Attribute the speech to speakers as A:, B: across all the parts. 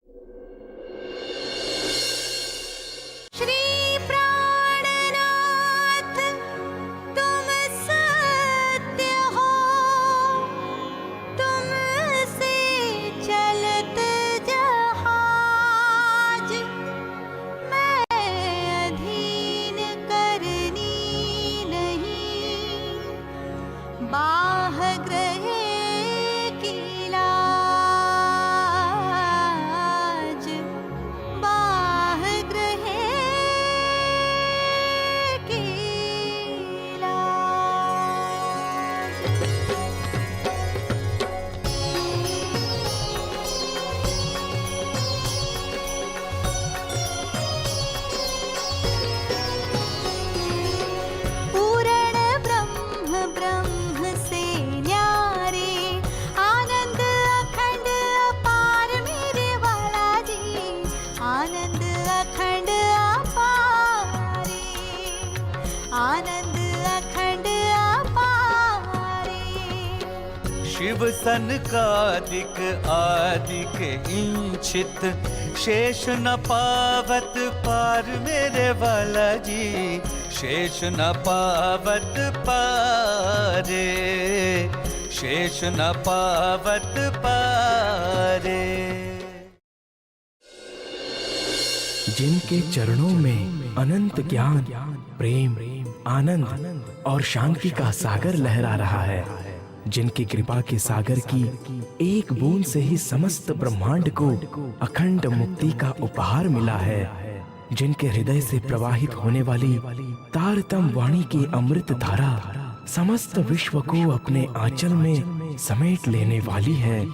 A: श्री प्राणनाथ तुम सत्य हो, तुमसे चलत जहाज, मैं अधीन करनी नहीं, बाह ग्रहे की लाज, बाह ग्रहे की लाज। पूर्ण ब्रह्म ब्रह्म से न्यारे, आनंद अखंड अपार मेरे वाला जी, आनंद अखंड अपारे, आनंद अखंड अपारे।
B: शिव सनकादिक आदिक इंचित, शेष न पावत पार मेरे वाला जी, शेष न पावत पारे, शेष न पावत पारे।
C: जिनके चरणों में अनंत ज्ञान, प्रेम, आनंद और शांति का सागर लहरा रहा है, जिनकी कृपा के सागर की एक बूंद से ही समस्त ब्रह्मांड को अखंड मुक्ति का उपहार मिला है, जिनके हृदय से प्रवाहित होने वाली तारतम वाणी की अमृत धारा समस्त विश्व को अपने आंचल में समेट लेने वाली है,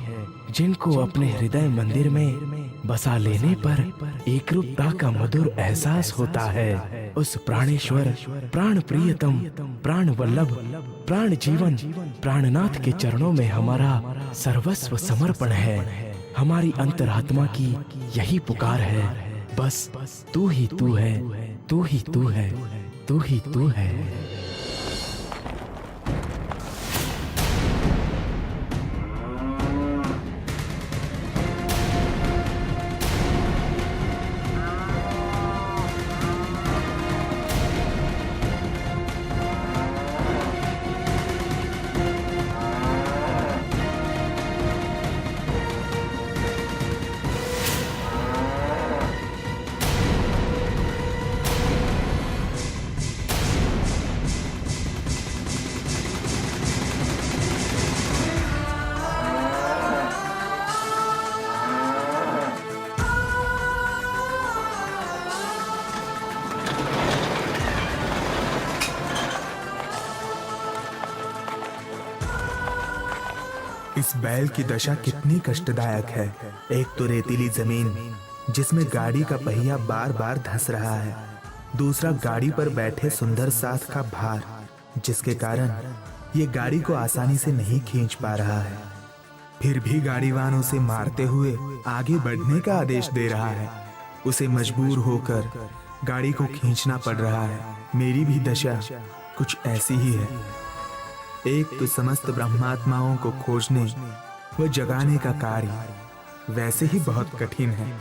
C: जिनको अपने हृदय मंदिर में बसा लेने पर एकरूपता का मधुर एहसास होता है, उस प्राणेश्वर, प्राण प्रियतम, प्राण वल्लभ, प्राण जीवन, प्राणनाथ के चरणों में हमारा सर्वस्व समर्पण है। हमारी अंतरात्मा की यही पुकार है, बस तू ही तू है, तू ही तू है, तू ही तू है।
D: इस बैल की दशा कितनी कष्टदायक है। एक तो रेतीली जमीन जिसमें गाड़ी का पहिया बार बार धंस रहा है, दूसरा गाड़ी पर बैठे सुंदर साथ का भार, जिसके कारण ये गाड़ी को आसानी से नहीं खींच पा रहा है। फिर भी गाड़ीवान उसे मारते हुए आगे बढ़ने का आदेश दे रहा है। उसे मजबूर होकर गाड़ी को खींचना पड़ रहा है। मेरी भी दशा कुछ ऐसी ही है। एक तो समस्त ब्रह्मात्माओं को खोजने व जगाने का कार्य वैसे ही बहुत कठिन है,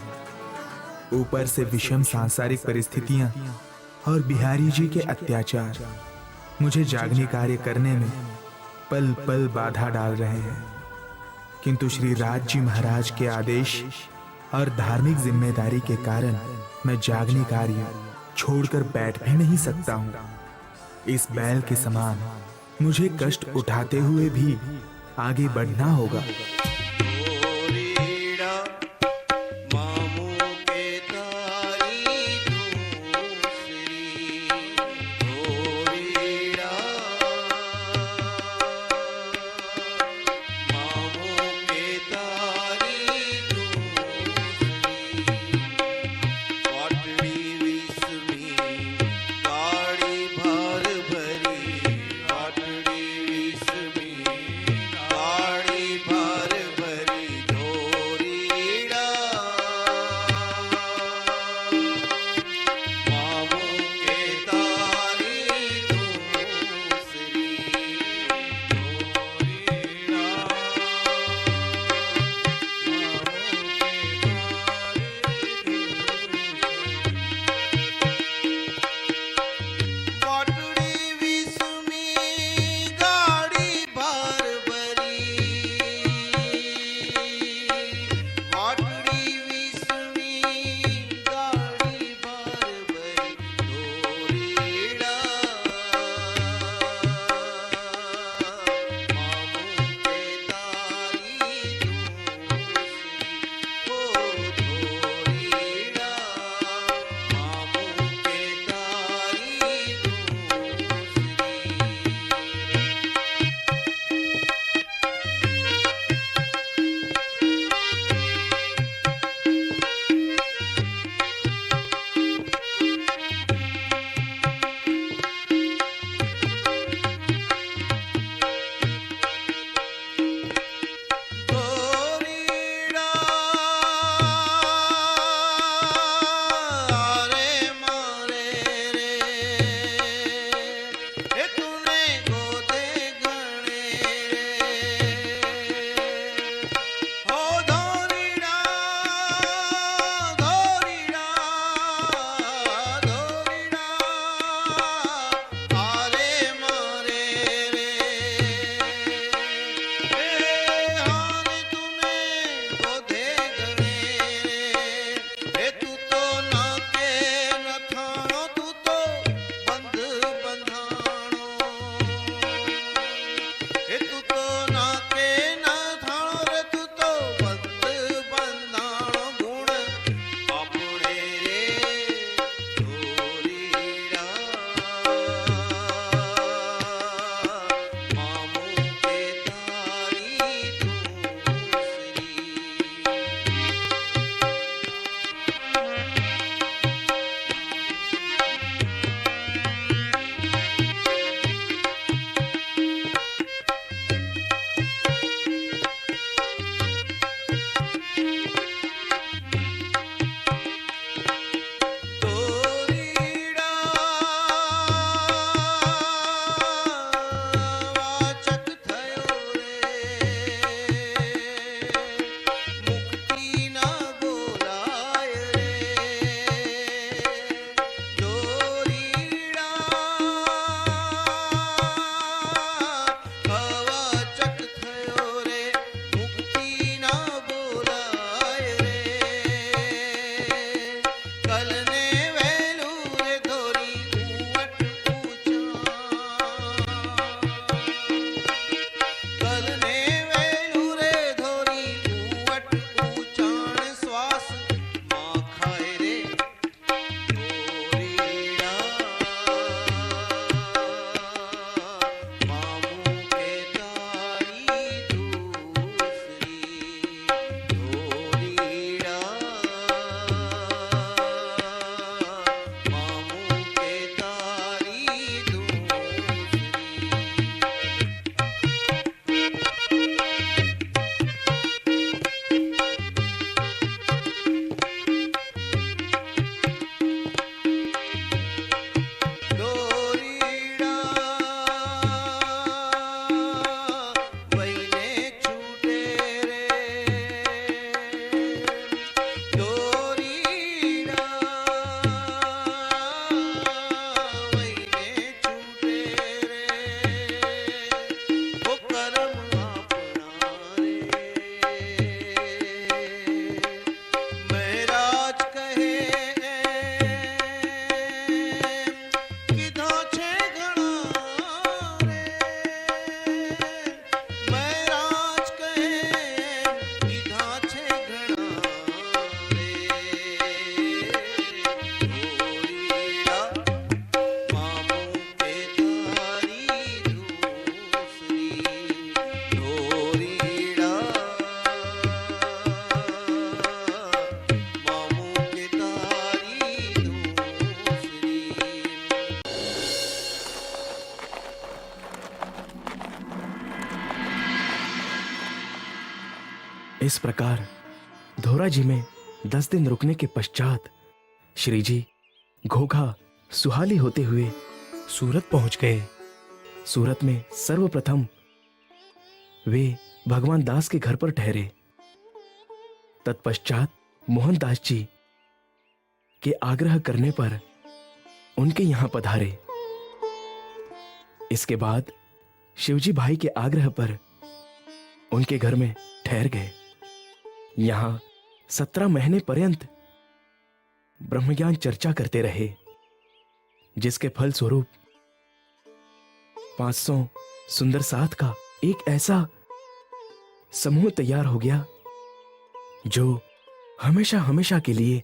D: ऊपर से विषम सांसारिक परिस्थितियां और बिहारी जी के अत्याचार मुझे जागने कार्य करने में पल पल बाधा डाल रहे हैं। किंतु श्री राज जी महाराज के आदेश और धार्मिक जिम्मेदारी के कारण मैं जागने कार्य छोड़कर बैठ भी नहीं सकता हूँ। इस बैल के समान मुझे कष्ट उठाते हुए भी आगे बढ़ना होगा।
C: इस प्रकार धोरा जी में 10 दिन रुकने के पश्चात श्री जी घोघा सुहाली होते हुए सूरत पहुंच गए। सूरत में सर्वप्रथम वे भगवान दास के घर पर ठहरे। तत्पश्चात मोहनदास जी के आग्रह करने पर उनके यहां पधारे। इसके बाद शिवजी भाई के आग्रह पर उनके घर में ठहर गए। यहां 17 महीने पर्यंत ब्रह्मज्ञान चर्चा करते रहे, जिसके फल स्वरूप 500 सुंदर साथ का एक ऐसा समूह तैयार हो गया जो हमेशा हमेशा के लिए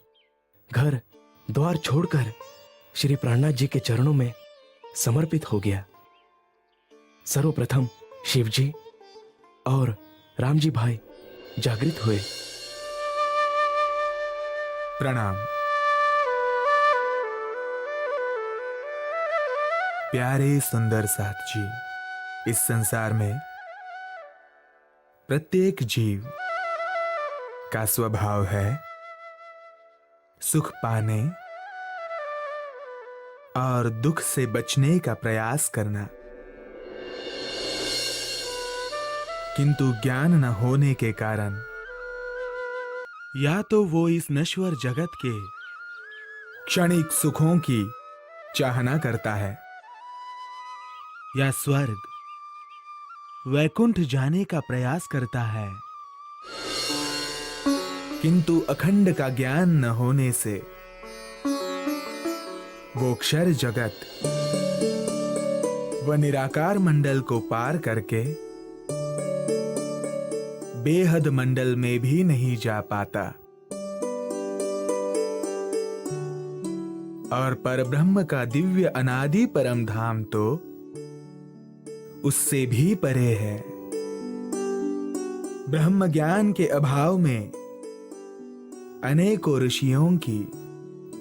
C: घर द्वार छोड़कर श्री प्राणनाथ जी के चरणों में समर्पित हो गया। सर्वप्रथम शिवजी और रामजी भाई जागृत हुए।
D: प्रणाम। प्यारे सुंदर साथ जी, इस संसार में प्रत्येक जीव का स्वभाव है सुख पाने और दुख से बचने का प्रयास करना, किंतु ज्ञान न होने के कारण या तो वो इस नश्वर जगत के क्षणिक सुखों की चाहना करता है या स्वर्ग वैकुंठ जाने का प्रयास करता है, किंतु अखंड का ज्ञान न होने से वो क्षर जगत व निराकार मंडल को पार करके बेहद मंडल में भी नहीं जा पाता और परब्रह्म का दिव्य अनादि परम धाम तो उससे भी परे है। ब्रह्म ज्ञान के अभाव में अनेकों ऋषियों की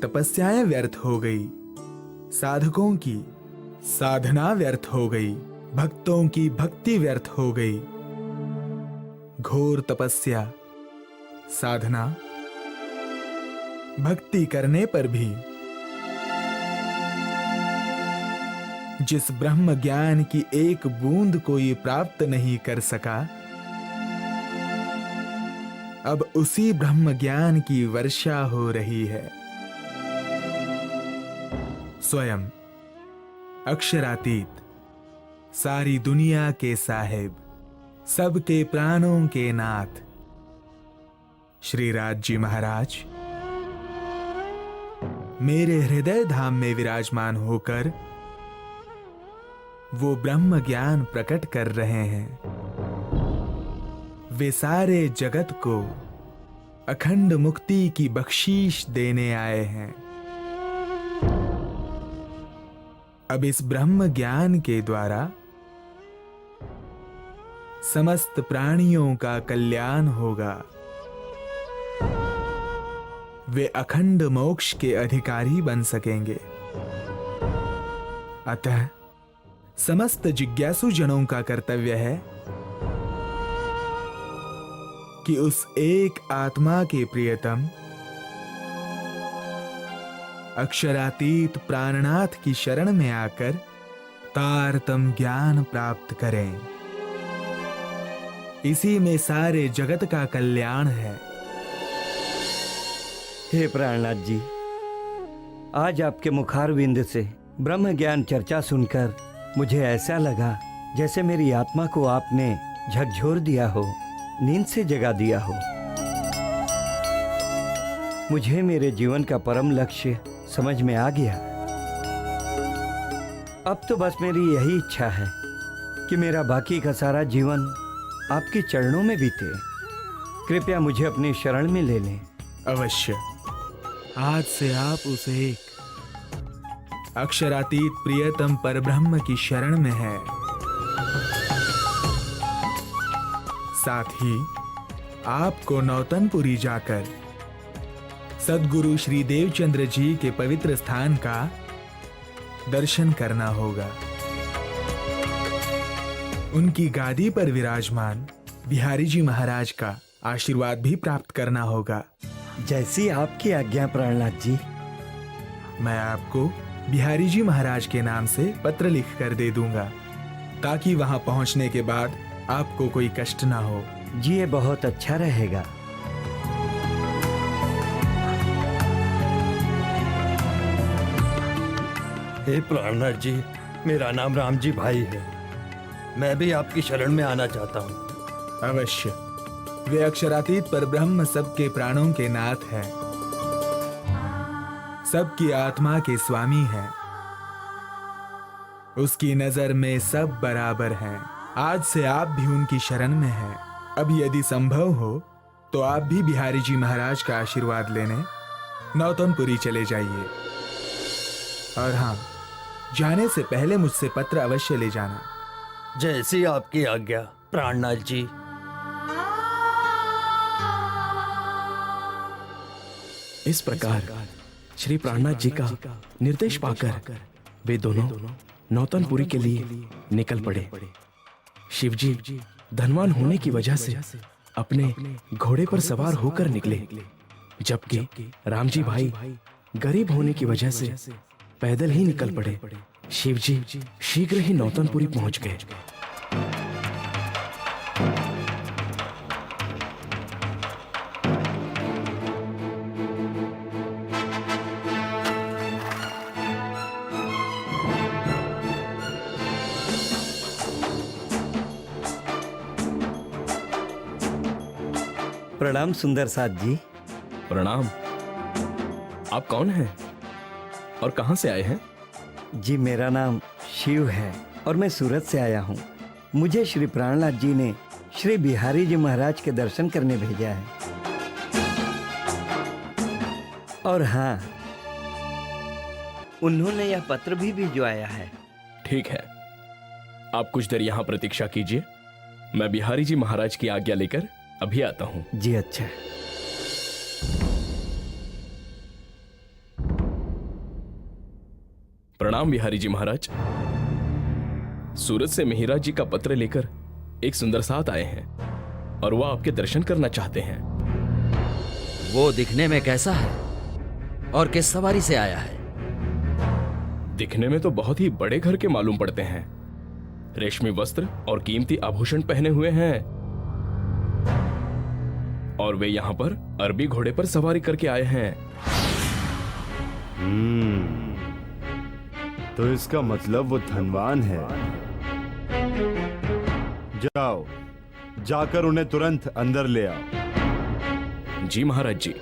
D: तपस्याएं व्यर्थ हो गई, साधकों की साधना व्यर्थ हो गई, भक्तों की भक्ति व्यर्थ हो गई। घोर तपस्या, साधना, भक्ति करने पर भी जिस ब्रह्म ज्ञान की एक बूंद कोई प्राप्त नहीं कर सका, अब उसी ब्रह्म ज्ञान की वर्षा हो रही है। स्वयं अक्षरातीत, सारी दुनिया के साहिब, सबके प्राणों के नाथ श्री राज जी महाराज मेरे हृदय धाम में विराजमान होकर वो ब्रह्म ज्ञान प्रकट कर रहे हैं। वे सारे जगत को अखंड मुक्ति की बख्शीश देने आए हैं। अब इस ब्रह्म ज्ञान के द्वारा समस्त प्राणियों का कल्याण होगा। वे अखंड मोक्ष के अधिकारी बन सकेंगे। अतः समस्त जिज्ञासु जनों का कर्तव्य है कि उस एक आत्मा के प्रियतम अक्षरातीत प्राणनाथ की शरण में आकर तारतम ज्ञान प्राप्त करें। इसी में सारे जगत का कल्याण है।
E: हे प्राणनाथ जी, आज आपके मुखारविंद से ब्रह्म ज्ञान चर्चा सुनकर मुझे ऐसा लगा जैसे मेरी आत्मा को आपने झकझोर दिया हो, नींद से जगा दिया हो। मुझे मेरे जीवन का परम लक्ष्य समझ में आ गया। अब तो बस मेरी यही इच्छा है कि मेरा बाकी का सारा जीवन आपके चरणों में बीते। कृपया मुझे अपनी शरण में ले लें।
D: अवश्य। आज से आप उस एक अक्षरातीत प्रियतम परब्रह्म की शरण में है। साथ ही आपको नौतनपुरी जाकर सद्गुरु श्री देवचंद्र जी के पवित्र स्थान का दर्शन करना होगा। उनकी गादी पर विराजमान बिहारी जी महाराज का आशीर्वाद भी प्राप्त करना होगा।
E: जैसी आपकी आज्ञा प्राणनाथ जी।
D: मैं आपको बिहारी जी महाराज के नाम से पत्र लिख कर दे दूंगा, ताकि वहां पहुंचने के बाद आपको कोई कष्ट ना हो।
E: जी ये बहुत अच्छा रहेगा।
F: हे प्राणनाथ जी, मेरा नाम रामजी भाई है। मैं भी आपकी शरण में आना चाहता हूँ।
D: अवश्य। वे अक्षरातीत परब्रह्म सबके प्राणों के नाथ है, सबकी आत्मा के स्वामी है। उसकी नजर में सब बराबर हैं। आज से आप भी उनकी शरण में हैं। अब यदि संभव हो तो आप भी बिहारी जी महाराज का आशीर्वाद लेने नौतनपुरी चले जाइए। और हाँ, जाने से पहले मुझसे पत्र अवश्य ले जाना।
F: जैसी आपकी आज्ञा प्राणनाथ जी।
C: इस प्रकार श्री प्राणनाथ जी का निर्देश पाकर वे दोनों नौतनपुरी के लिए निकल पड़े। शिवजी धनवान होने की वजह से अपने घोड़े पर सवार होकर निकले, जबकि रामजी भाई गरीब होने की वजह से पैदल ही निकल पड़े। शिवजी शीघ्र ही नौतनपुरी पहुंच गए।
E: प्रणाम सुंदर साथ जी।
C: प्रणाम। आप कौन हैं और कहां से आए हैं?
E: जी मेरा नाम शिव है और मैं सूरत से आया हूँ। मुझे श्री प्राणनाथ जी ने श्री बिहारी जी महाराज के दर्शन करने भेजा है। और हाँ, उन्होंने यह पत्र भी भिजवाया है।
C: ठीक है, आप कुछ देर यहां प्रतीक्षा कीजिए। मैं बिहारी जी महाराज की आज्ञा लेकर अभी आता हूं।
E: जी अच्छा।
C: प्रणाम बिहारी जी महाराज। सूरत से मिहिरा जी का पत्र लेकर एक सुंदर साथ आए हैं और वह आपके दर्शन करना चाहते हैं।
G: वो दिखने में कैसा है और किस सवारी से आया है?
C: दिखने में तो बहुत ही बड़े घर के मालूम पड़ते हैं। रेशमी वस्त्र और कीमती आभूषण पहने हुए हैं और वे यहाँ पर अरबी घोड़े पर सवारी करके आए हैं।
H: तो इसका मतलब वो धनवान है। जाओ, जाकर उन्हें तुरंत अंदर ले आओ।
C: जी महाराज जी।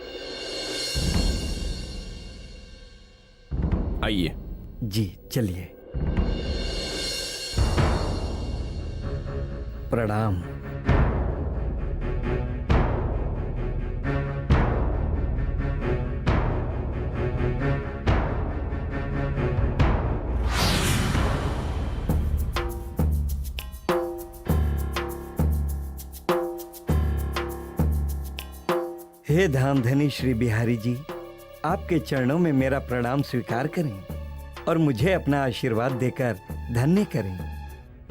C: आइए।
E: जी चलिए। प्रणाम। हे धामधनी श्री बिहारी जी, आपके चरणों में मेरा प्रणाम स्वीकार करें और मुझे अपना आशीर्वाद देकर धन्य करें।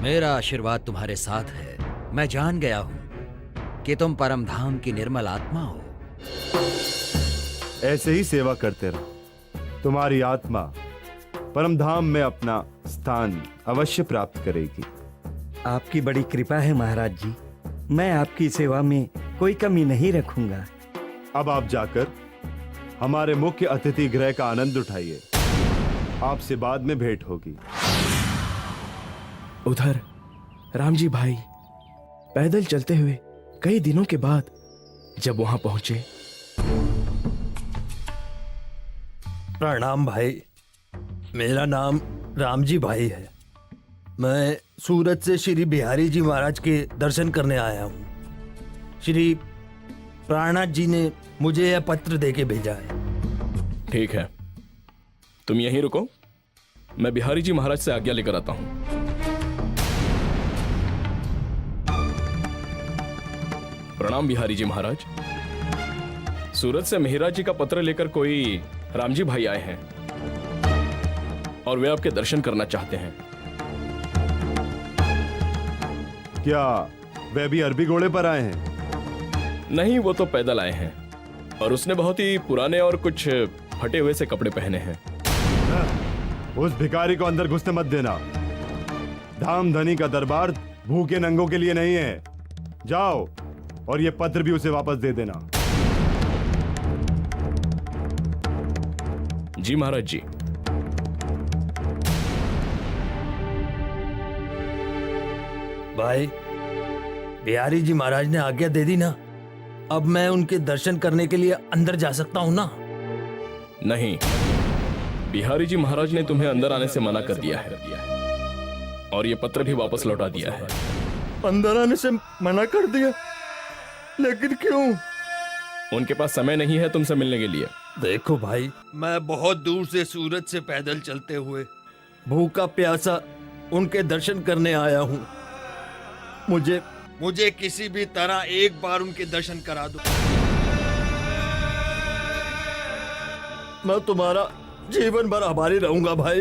G: मेरा आशीर्वाद तुम्हारे साथ है। मैं जान गया हूं कि तुम परम धाम की निर्मल आत्मा हो।
H: ऐसे ही सेवा करते रहो। तुम्हारी आत्मा परम धाम में अपना स्थान अवश्य प्राप्त करेगी।
E: आपकी बड़ी कृपा है महाराज जी। मैं आपकी सेवा में कोई कमी नहीं रखूंगा।
H: अब आप जाकर हमारे मुख्य अतिथि गृह का आनंद उठाइए। आपसे बाद में भेंट होगी।
C: उधर रामजी भाई पैदल चलते हुए कई दिनों के बाद जब वहां पहुंचे।
F: प्रणाम भाई, मेरा नाम रामजी भाई है। मैं सूरत से श्री बिहारी जी महाराज के दर्शन करने आया हूँ। श्री प्राणनाथ जी ने मुझे यह पत्र देके भेजा है।
C: ठीक है, तुम यहीं रुको, मैं बिहारी जी महाराज से आज्ञा लेकर आता हूं। प्रणाम बिहारी जी महाराज। सूरत से मिहिरा जी का पत्र लेकर कोई रामजी भाई आए हैं और वे आपके दर्शन करना चाहते हैं।
H: क्या वे भी अरबी घोड़े पर आए हैं?
I: नहीं, वो तो पैदल आए हैं और उसने बहुत ही पुराने और कुछ फटे हुए से कपड़े पहने हैं।
H: उस भिखारी को अंदर घुसने मत देना। धाम धनी का दरबार भूखे नंगों के लिए नहीं है। जाओ और ये पत्र भी उसे वापस दे देना।
I: जी महाराज जी।
F: भाई, बिहारी जी महाराज ने आज्ञा दे दी ना, अब मैं उनके दर्शन करने के लिए अंदर जा सकता हूँ ना?
I: नहीं, बिहारी जी महाराज ने तुम्हें अंदर आने से मना कर दिया है और ये पत्र भी वापस लौटा दिया है।
F: अंदर आने से मना कर दिया? लेकिन क्यों?
I: उनके पास समय नहीं है तुमसे मिलने के लिए।
F: देखो भाई, मैं बहुत दूर से सूरत से पैदल चलते हुए भूखा प्यासा उनके दर्शन करने आया हूँ। मुझे किसी भी तरह एक बार उनके दर्शन करा दो। मैं तुम्हारा जीवन भर आभारी रहूंगा भाई।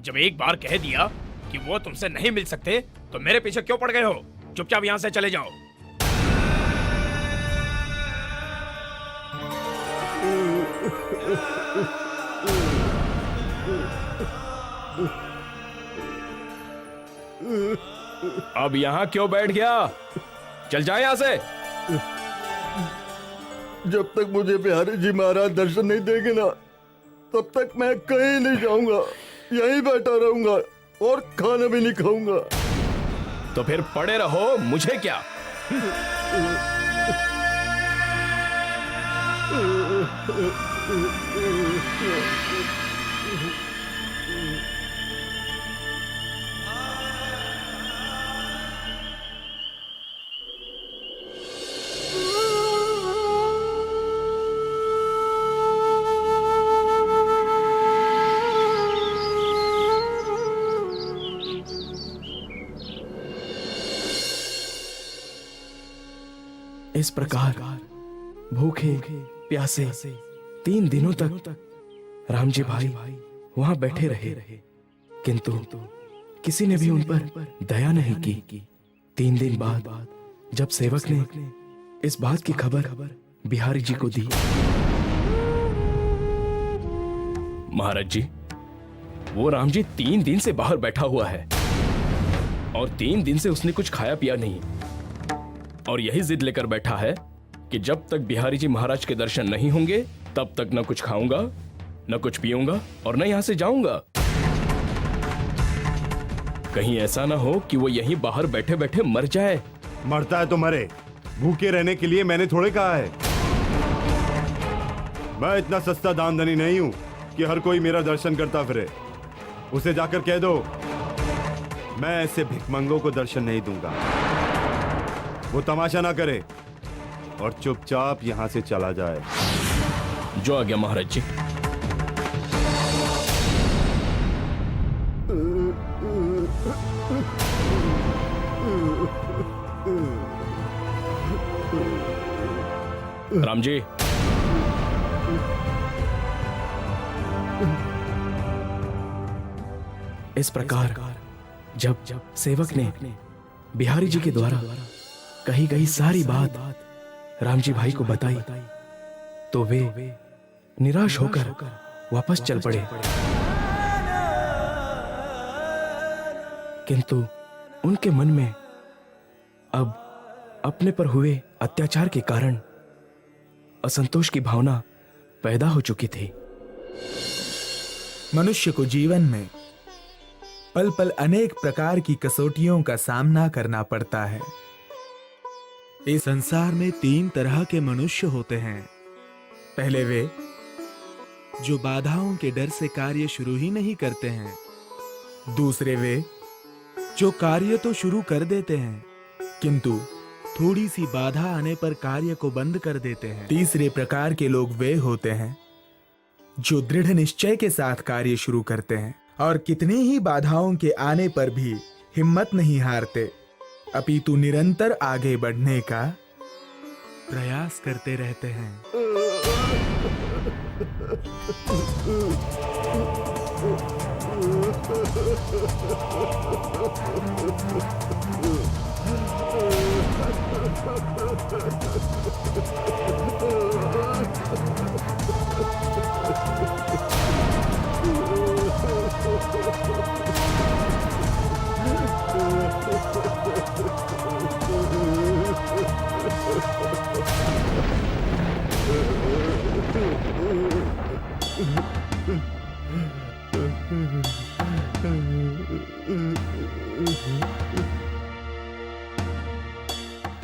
J: जब एक बार कह दिया कि वो तुमसे नहीं मिल सकते तो मेरे पीछे क्यों पड़ गए हो? चुपचाप यहाँ से चले जाओ।
I: अब यहाँ क्यों बैठ गया? चल जाए यहाँ से।
F: जब तक मुझे बिहारी जी महाराज दर्शन नहीं देंगे ना, तब तक मैं कहीं नहीं जाऊंगा। यहीं बैठा रहूंगा और खाना भी नहीं खाऊंगा।
I: तो फिर पड़े रहो, मुझे क्या।
C: इस प्रकार भूखे प्यासे 3 दिनों तक रामजी भाई वहां बैठे रहे, किंतु किसी ने भी उन पर दया नहीं की। 3 दिन बाद जब सेवक ने इस बात की खबर बिहारी जी को दी।
I: महाराज जी, वो राम जी 3 दिन से बाहर बैठा हुआ है और 3 दिन से उसने कुछ खाया पिया नहीं और यही जिद लेकर बैठा है कि जब तक बिहारी जी महाराज के दर्शन नहीं होंगे तब तक न कुछ खाऊंगा, न कुछ पीऊंगा और न यहां से जाऊंगा। कहीं ऐसा ना हो कि वो यहीं बाहर बैठे बैठे मर जाए।
H: मरता है तो मरे, भूखे रहने के लिए मैंने थोड़े कहा है। मैं इतना सस्ता दामधनी नहीं हूं कि हर कोई मेरा दर्शन करता फिरे। उसे जाकर कह दो मैं ऐसे भिखमंगों को दर्शन नहीं दूंगा। वो तमाशा ना करे और चुपचाप यहां से चला जाए।
I: जो आ गया महाराज जी। राम जी,
C: इस प्रकार जब सेवक ने बिहारी जी के द्वारा कही गई सारी बात रामजी भाई को बताई तो वे निराश होकर वापस चल पड़े। किंतु उनके मन में अब अपने पर हुए अत्याचार के कारण असंतोष की भावना पैदा हो चुकी थी।
D: मनुष्य को जीवन में पल पल अनेक प्रकार की कसौटियों का सामना करना पड़ता है। इस संसार में 3 तरह के मनुष्य होते हैं। पहले वे जो बाधाओं के डर से कार्य शुरू ही नहीं करते हैं। दूसरे वे जो कार्य तो शुरू कर देते हैं किंतु थोड़ी सी बाधा आने पर कार्य को बंद कर देते हैं। तीसरे प्रकार के लोग वे होते हैं जो दृढ़ निश्चय के साथ कार्य शुरू करते हैं और कितनी ही बाधाओं के आने पर भी हिम्मत नहीं हारते, अपितु निरंतर आगे बढ़ने का प्रयास करते रहते हैं।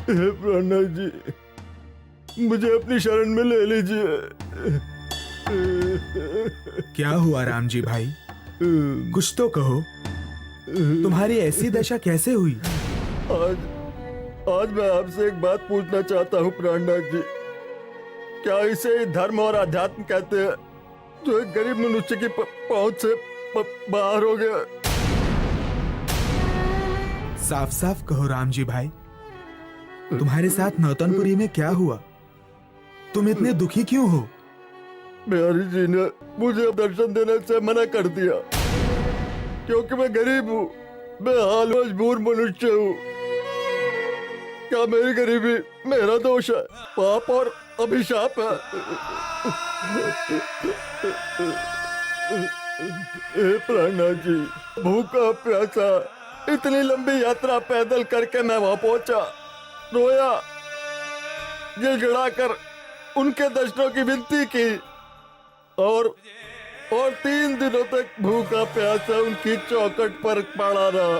F: हे प्राणनाथ जी, मुझे अपनी शरण में ले लीजिए।
D: क्या हुआ राम जी भाई, कुछ तो कहो। तुम्हारी ऐसी दशा कैसे हुई?
F: आज मैं आपसे एक बात पूछना चाहता हूँ प्राणनाथ जी। क्या इसे धर्म और अध्यात्म कहते हैं जो एक गरीब मनुष्य की पहुंच से बाहर हो गया?
D: साफ साफ कहो राम जी भाई, तुम्हारे साथ नौतनपुरी में क्या हुआ? तुम इतने दुखी क्यों हो?
F: बिहारी जी ने मुझे दर्शन देने से मना कर दिया क्योंकि मैं गरीब हूँ, बेहाल मजबूर मनुष्य हूँ। क्या मेरी गरीबी मेरा दोष है, पाप और अभिशाप है? हे प्राणनाथ जी, भूखा प्यासा इतनी लंबी यात्रा पैदल करके मैं वहां पहुंचा, रोया, गिड़गिड़ा कर उनके दर्शनों की विनती की और 3 दिनों तक भूखा प्यासा उनकी चौखट पर पड़ा रहा,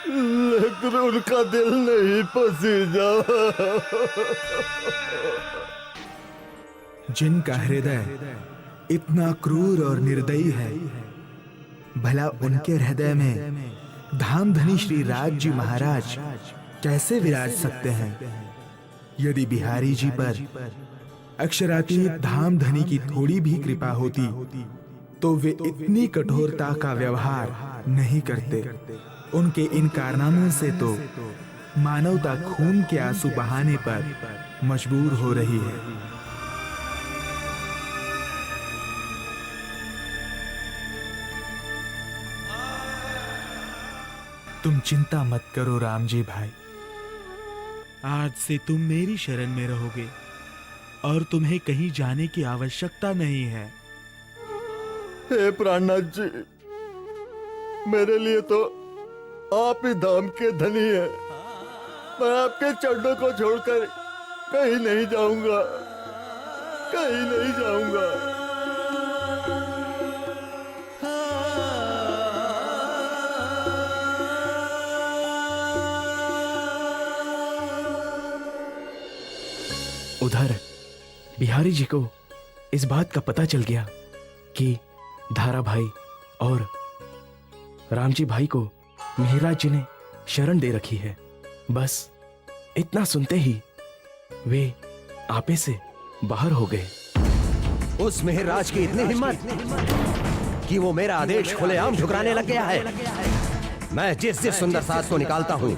F: लेकिन उनका दिल नहीं पसीजा।
D: जिनका हृदय इतना क्रूर और निर्दयी है, भला उनके हृदय में धामधनी श्री राज जी महाराज कैसे विराज सकते हैं? यदि बिहारी जी पर अक्षरातीत धामधनी की थोड़ी भी कृपा होती तो वे इतनी कठोरता का व्यवहार नहीं करते। उनके इन कारनामों से तो मानवता खून के आंसू बहाने पर मजबूर हो रही है। तुम चिंता मत करो राम जी भाई, आज से तुम मेरी शरण में रहोगे और तुम्हें कहीं जाने की आवश्यकता नहीं है।
F: हे प्राणनाथ जी, मेरे लिए तो आप ही धाम के धनी है। मैं आपके चरणों को छोड़कर कहीं नहीं जाऊंगा, कहीं नहीं जाऊंगा।
C: उधर बिहारी जी को इस बात का पता चल गया कि धारा भाई और रामजी भाई को मेहराज जी ने शरण दे रखी है। बस इतना सुनते ही वे आपे से बाहर हो गए।
K: उस मेहराज की इतनी हिम्मत कि वो मेरा आदेश खुलेआम ठुकराने लग गया है। मैं जिस सुंदर सास को निकालता हूँ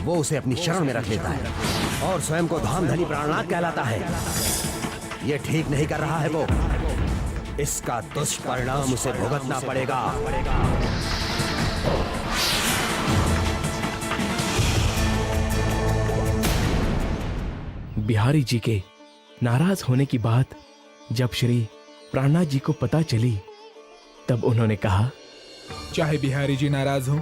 K: वो उसे अपनी शरण में रख लेता है और स्वयं को धामधनी प्राणनाथ कहलाता है। ये ठीक नहीं कर रहा है वो, इसका दुष्परिणाम उसे भुगतना पड़ेगा।
C: बिहारी जी के नाराज होने की बात जब श्री प्राणनाथ जी को पता चली तब उन्होंने कहा,
D: चाहे बिहारी जी नाराज हो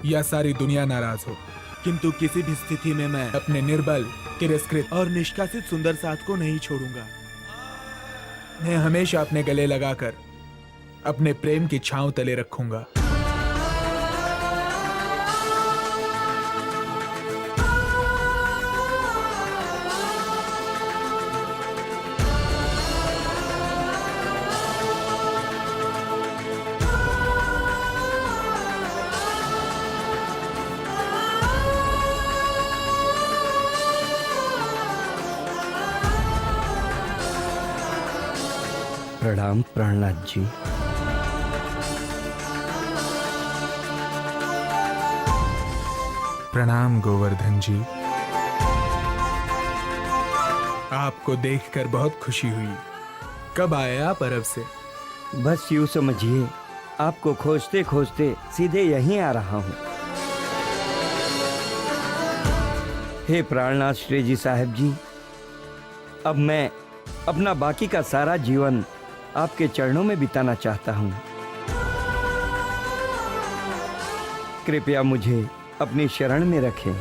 D: या सारी दुनिया नाराज हो, किंतु किसी भी स्थिति में मैं अपने निर्बल, तिरस्कृत और निष्कासित सुंदर साथ को नहीं छोड़ूंगा। मैं हमेशा अपने गले लगाकर अपने प्रेम की छांव तले रखूंगा।
E: प्रणाम प्राणनाथ जी।
D: प्रणाम गोवर्धन जी। आपको देखकर बहुत खुशी हुई। कब आए आप अरब से?
E: बस यूं समझिए आपको खोजते खोजते सीधे यहीं आ रहा हूँ। हे प्राणनाथ श्री जी साहब जी, अब मैं अपना बाकी का सारा जीवन आपके चरणों में बिताना चाहता हूँ। कृपया मुझे अपनी शरण में रखें।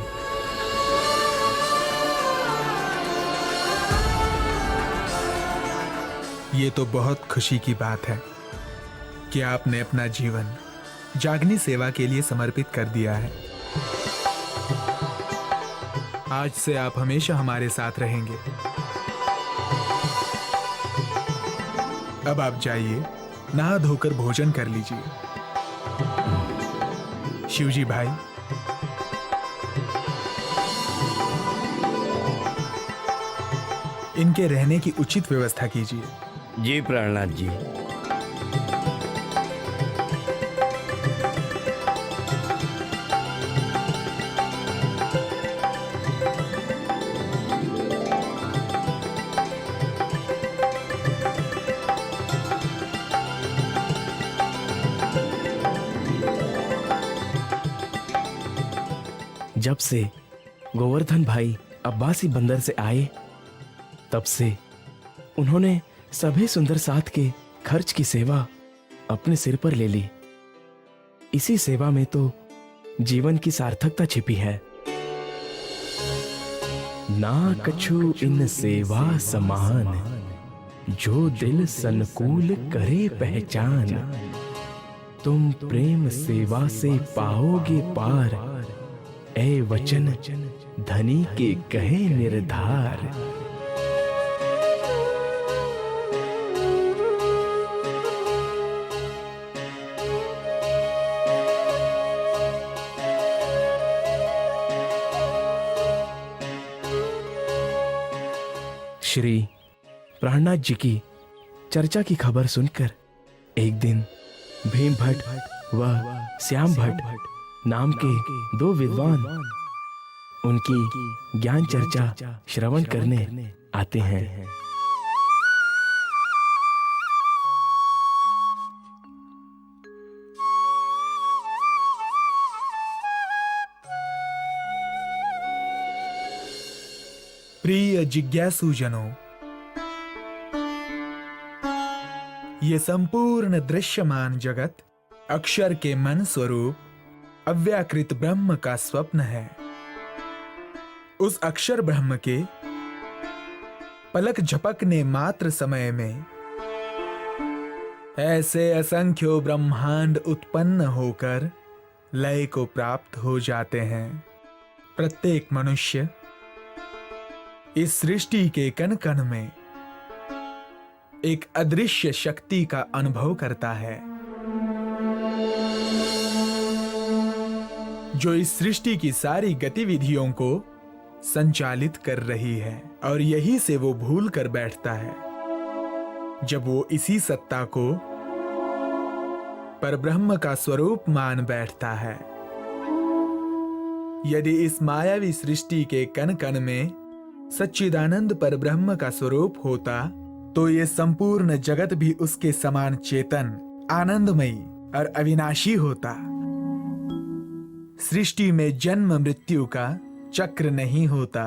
D: ये तो बहुत खुशी की बात है कि आपने अपना जीवन जागनी सेवा के लिए समर्पित कर दिया है। आज से आप हमेशा हमारे साथ रहेंगे। अब आप जाइए, नहा धोकर भोजन कर लीजिए। शिवजी भाई, इनके रहने की उचित व्यवस्था कीजिए।
E: जी प्राणनाथ जी।
C: जब से गोवर्धन भाई अब्बासी बंदर से आए, तब से उन्होंने सभी सुंदर साथ के खर्च की सेवा अपने सिर पर ले ली। इसी सेवा में तो जीवन की सार्थकता छिपी है। ना कछु इन सेवा समान, जो दिल संकुल करे पहचान। तुम प्रेम सेवा से पाओगे पार, ए वचन धनी के कहे निर्धार। श्री प्राणनाथ जी की चर्चा की खबर सुनकर एक दिन भीम भट्ट व श्याम भट्ट नाम के दो विद्वान उनकी ज्ञान चर्चा श्रवण करने आते हैं।
D: प्रिय जिज्ञासुजनों, ये संपूर्ण दृश्यमान जगत अक्षर के मन स्वरूप अव्याकृत ब्रह्म का स्वप्न है। उस अक्षर ब्रह्म के पलक झपकने मात्र समय में ऐसे असंख्यों ब्रह्मांड उत्पन्न होकर लय को प्राप्त हो जाते हैं। प्रत्येक मनुष्य इस सृष्टि के कण कण में एक अदृश्य शक्ति का अनुभव करता है, जो इस सृष्टि की सारी गतिविधियों को संचालित कर रही है। और यही से वो भूल कर बैठता है जब वो इसी सत्ता को परब्रह्म का स्वरूप मान बैठता है। यदि इस मायावी सृष्टि के कण कण में सच्चिदानंद परब्रह्म का स्वरूप होता, तो ये संपूर्ण जगत भी उसके समान चेतन, आनंदमयी और अविनाशी होता। सृष्टि में जन्म मृत्यु का चक्र नहीं होता।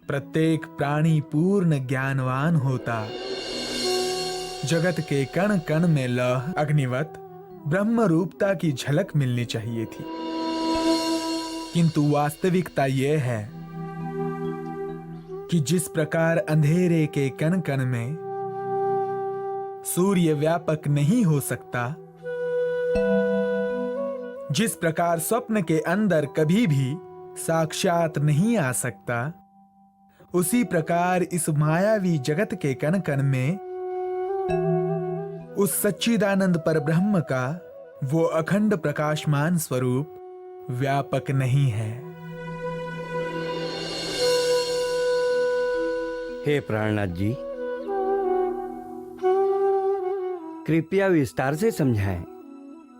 D: प्रत्येक प्राणी पूर्ण ज्ञानवान होता। जगत के कण कण में लौह अग्निवत ब्रह्म रूपता की झलक मिलनी चाहिए थी, किंतु वास्तविकता यह है कि जिस प्रकार अंधेरे के कण कण में सूर्य व्यापक नहीं हो सकता, जिस प्रकार स्वप्न के अंदर कभी भी साक्षात नहीं आ सकता, उसी प्रकार इस मायावी जगत के कण कण में उस सच्चिदानंद परब्रह्म का वो अखंड प्रकाशमान स्वरूप व्यापक नहीं है।
E: हे प्राणनाथ जी, कृपया विस्तार से समझाएं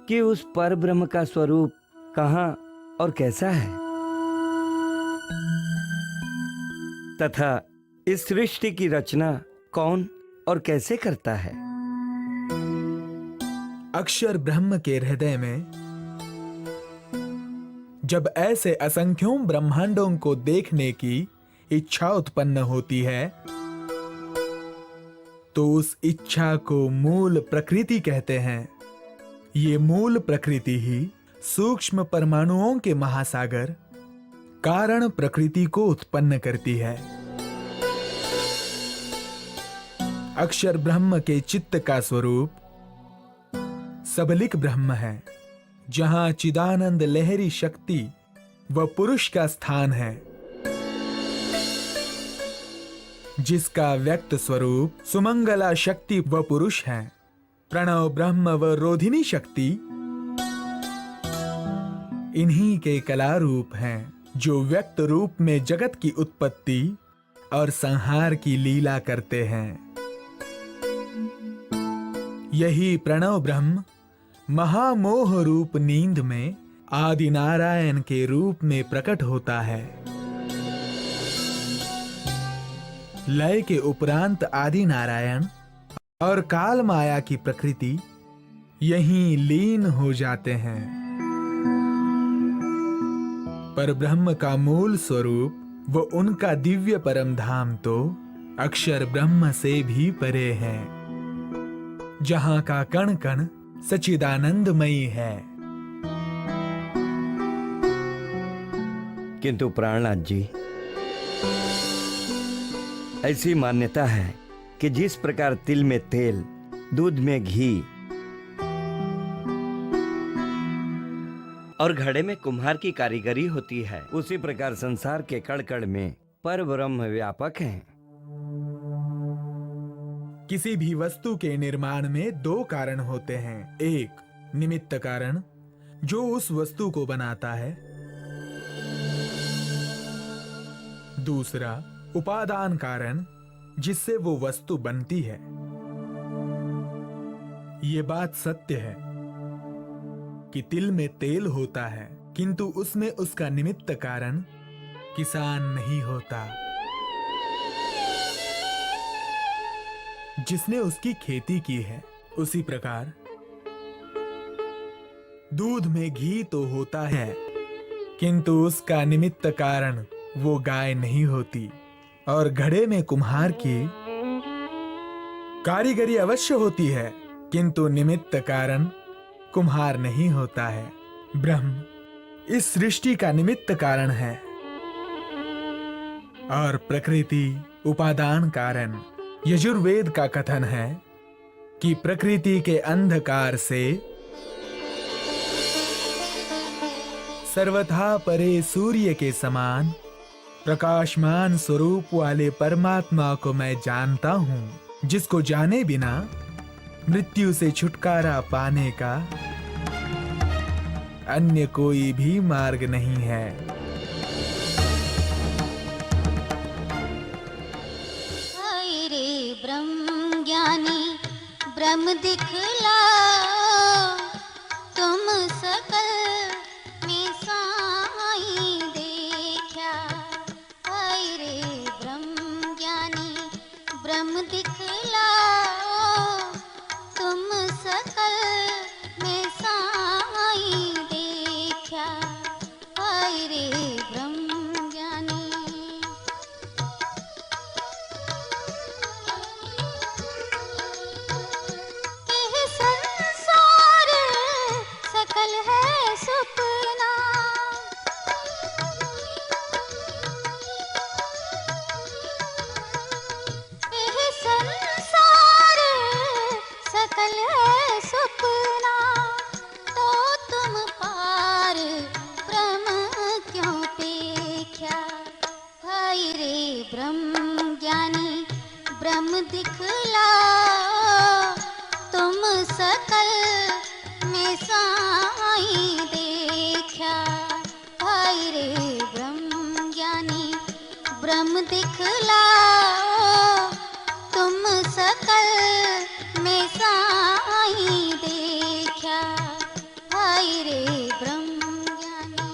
E: कि उस पर ब्रह्म का स्वरूप कहाँ और कैसा है, तथा इस सृष्टि की रचना कौन और कैसे करता है।
D: अक्षर ब्रह्म के हृदय में जब ऐसे असंख्यों ब्रह्मांडों को देखने की इच्छा उत्पन्न होती है तो उस इच्छा को मूल प्रकृति कहते हैं। ये मूल प्रकृति ही सूक्ष्म परमाणुओं के महासागर कारण प्रकृति को उत्पन्न करती है। अक्षर ब्रह्म के चित्त का स्वरूप सबलिक ब्रह्म है, जहां चिदानंद लहरी शक्ति व पुरुष का स्थान है, जिसका व्यक्त स्वरूप सुमंगला शक्ति व पुरुष है। प्रणव ब्रह्म व रोधिनी शक्ति इन्हीं के कला रूप हैं, जो व्यक्त रूप में जगत की उत्पत्ति और संहार की लीला करते हैं। यही प्रणव ब्रह्म महामोह रूप नींद में आदि नारायण के रूप में प्रकट होता है। लय के उपरांत आदि नारायण और काल माया की प्रकृति यहीं लीन हो जाते हैं। पर ब्रह्म का मूल स्वरूप व उनका दिव्य परम धाम तो अक्षर ब्रह्म से भी परे है, जहां का कण कण सच्चिदानंदमयी है।
E: किंतु प्राणनाथ जी, ऐसी मान्यता है कि जिस प्रकार तिल में तेल, दूध में घी और घड़े में कुम्हार की कारीगरी होती है, उसी प्रकार संसार के कण कण में परब्रह्म व्यापक है।
D: किसी भी वस्तु के निर्माण में दो कारण होते हैं। एक निमित्त कारण, जो उस वस्तु को बनाता है। दूसरा उपादान कारण, जिससे वो वस्तु बनती है। ये बात सत्य है कि तिल में तेल होता है, किंतु उसमें उसका निमित्त कारण किसान नहीं होता, जिसने उसकी खेती की है। उसी प्रकार दूध में घी तो होता है, किंतु उसका निमित्त कारण वो गाय नहीं होती। और घड़े में कुम्हार की कारीगरी अवश्य होती है, किंतु निमित्त कारण कुम्हार नहीं होता है। ब्रह्म इस सृष्टि का निमित्त कारण है और प्रकृति उपादान कारण। यजुर्वेद का कथन है कि प्रकृति के अंधकार से सर्वथा परे सूर्य के समान प्रकाशमान स्वरूप वाले परमात्मा को मैं जानता हूं, जिसको जाने बिना मृत्यु से छुटकारा पाने का अन्य कोई भी मार्ग नहीं है।
A: हाय रे ब्रह्म ज्ञानी ब्रह्म दिखला, तुम सकल में साई देखा। हाय रे ब्रह्म ज्ञानी ब्रह्म दिखला, तुम सकल में साई देखा। हाय रे ब्रह्म ज्ञानी। यह संसार सकल है सपना, यह संसार सकल है सपना, तो तुम पार ब्रह्म क्यों देखा। हाय रे ब्रह्म ज्ञानी ब्रह्म दिखला, तुम सकल में साई देखा। हाय रे ब्रह्म ज्ञानी ब्रह्म दिखला, तुम सकल में साई देखा। हाय रे ब्रह्म ज्ञानी।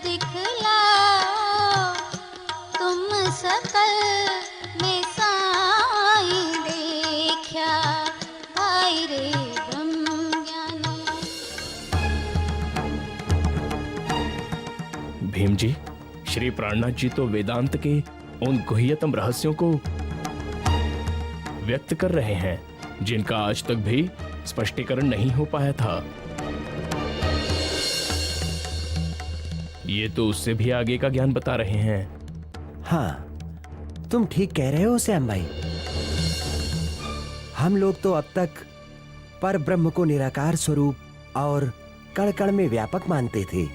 A: दिखलाओ, तुम सकल में साई देखा, भाई रे ब्रह्म ज्ञानी।
I: भीम जी, श्री प्राणनाथ जी तो वेदांत के उन गुह्यतम रहस्यों को व्यक्त कर रहे हैं जिनका आज तक भी स्पष्टीकरण नहीं हो पाया था। ये तो उससे भी आगे का ज्ञान बता रहे हैं।
K: हाँ, तुम ठीक कह रहे हो श्याम भाई। हम लोग तो अब तक पर ब्रह्म को निराकार स्वरूप और कण कण में व्यापक मानते थे,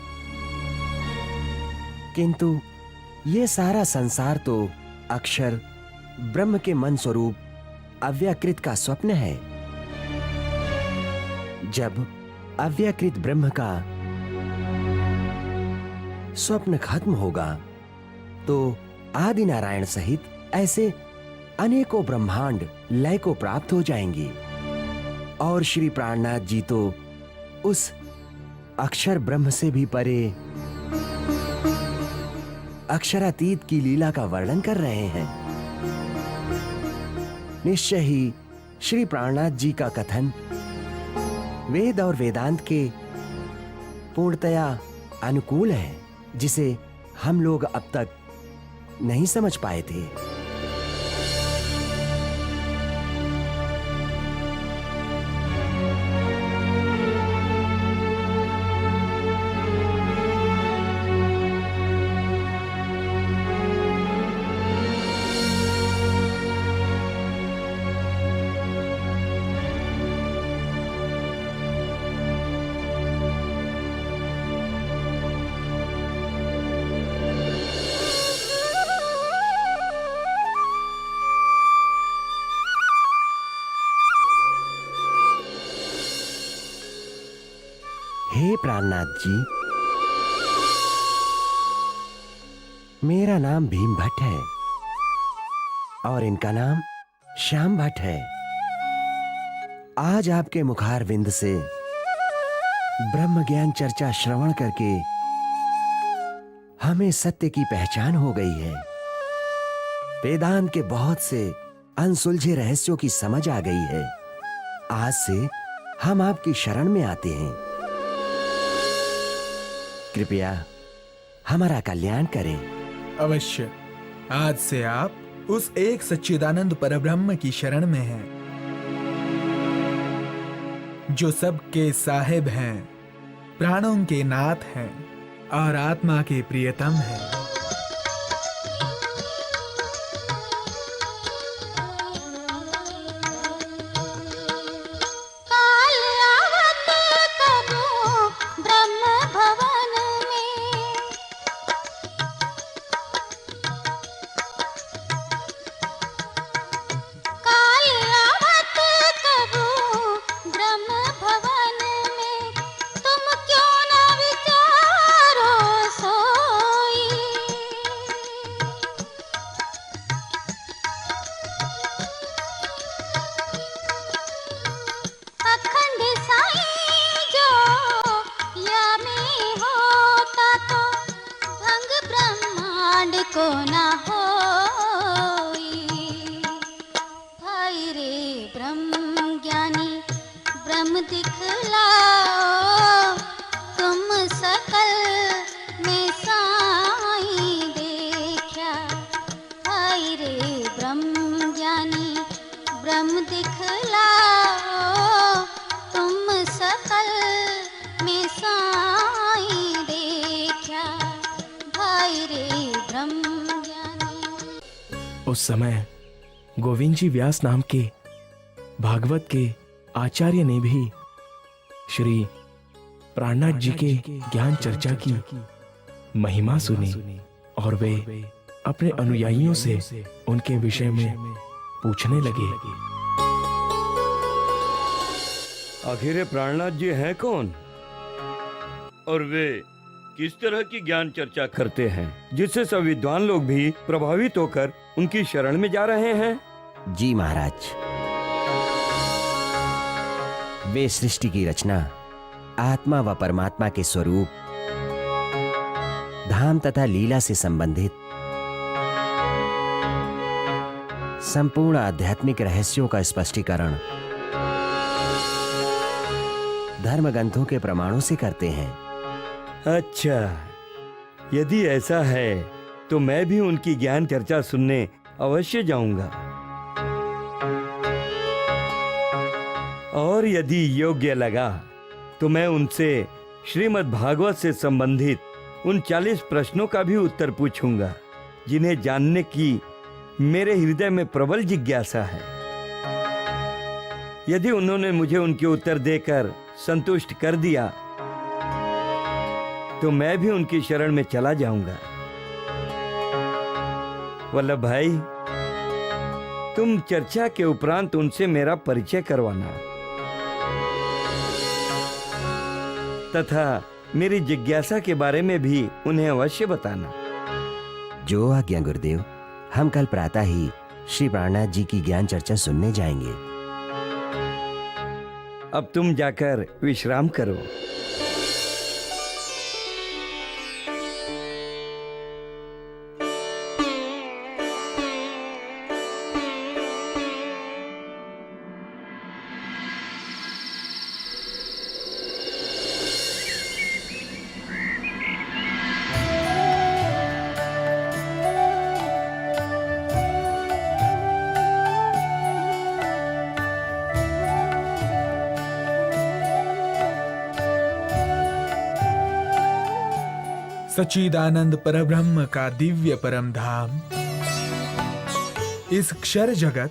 K: किंतु ये सारा संसार तो अक्षर ब्रह्म के मन स्वरूप अव्याकृत का स्वप्न है। जब अव्याकृत ब्रह्म का स्वप्न खत्म होगा तो आदि नारायण सहित ऐसे अनेकों ब्रह्मांड लय को प्राप्त हो जाएंगे और श्री प्राणनाथ जी तो उस अक्षर ब्रह्म से भी परे अक्षरातीत की लीला का वर्णन कर रहे हैं। निश्चय ही श्री प्राणनाथ जी का कथन वेद और वेदांत के पूर्णतया अनुकूल है, जिसे हम लोग अब तक नहीं समझ पाए थे। हे प्राणनाथ जी, मेरा नाम भीम भट्ट है और इनका नाम श्याम भट्ट है। आज आपके मुखारविंद से ब्रह्म ज्ञान चर्चा श्रवण करके हमें सत्य की पहचान हो गई है। वेदांत के बहुत से अनसुलझे रहस्यों की समझ आ गई है। आज से हम आपकी शरण में आते हैं। कृपया हमारा कल्याण करें।
D: अवश्य, आज से आप उस एक सच्चिदानंद परब्रह्म की शरण में हैं, जो सबके साहिब हैं, प्राणों के नाथ हैं और आत्मा के प्रियतम हैं।
A: को ना होई, भाई रे ब्रह्म ज्ञानी ब्रह्म दिखलाओ, तुम सकल में साई देखा, भाई रे ब्रह्म ज्ञानी ब्रह्म दिखलाओ, तुम सकल में साई देखा, भाई रे ब्रह्म ज्ञानी।
C: उस समय गोविंद जी व्यास नाम के भागवत के आचार्य ने भी श्री प्राणनाथ जी के ज्ञान चर्चा की महिमा सुनी और वे अपने अनुयायियों से उनके विषय में पूछने लगे।
E: आखिर प्राणनाथ जी हैं कौन और वे किस तरह की ज्ञान चर्चा करते हैं जिससे सब विद्वान लोग भी प्रभावित होकर उनकी शरण में जा रहे हैं?
K: जी महाराज, वे सृष्टि की रचना, आत्मा व परमात्मा के स्वरूप, धाम तथा लीला से संबंधित संपूर्ण आध्यात्मिक रहस्यों का स्पष्टीकरण धर्म ग्रंथों के प्रमाणों से करते हैं।
E: अच्छा, यदि ऐसा है तो मैं भी उनकी ज्ञान चर्चा सुनने अवश्य जाऊंगा। और यदि योग्य लगा तो मैं उनसे श्रीमद् भागवत से संबंधित उन 40 प्रश्नों का भी उत्तर पूछूंगा जिन्हें जानने की मेरे हृदय में प्रबल जिज्ञासा है। यदि उन्होंने मुझे उनके उत्तर देकर संतुष्ट कर दिया तो मैं भी उनकी शरण में चला जाऊंगा। वल्लभ भाई, तुम चर्चा के उपरांत उनसे मेरा परिचय करवाना तथा मेरी जिज्ञासा के बारे में भी उन्हें अवश्य बताना।
K: जो आज्ञा गुरुदेव। हम कल प्रातः ही श्री प्राणनाथ जी की ज्ञान चर्चा सुनने जाएंगे।
E: अब तुम जाकर विश्राम करो।
D: सच्चिदानंद परब्रह्म का दिव्य परम धाम इस क्षर जगत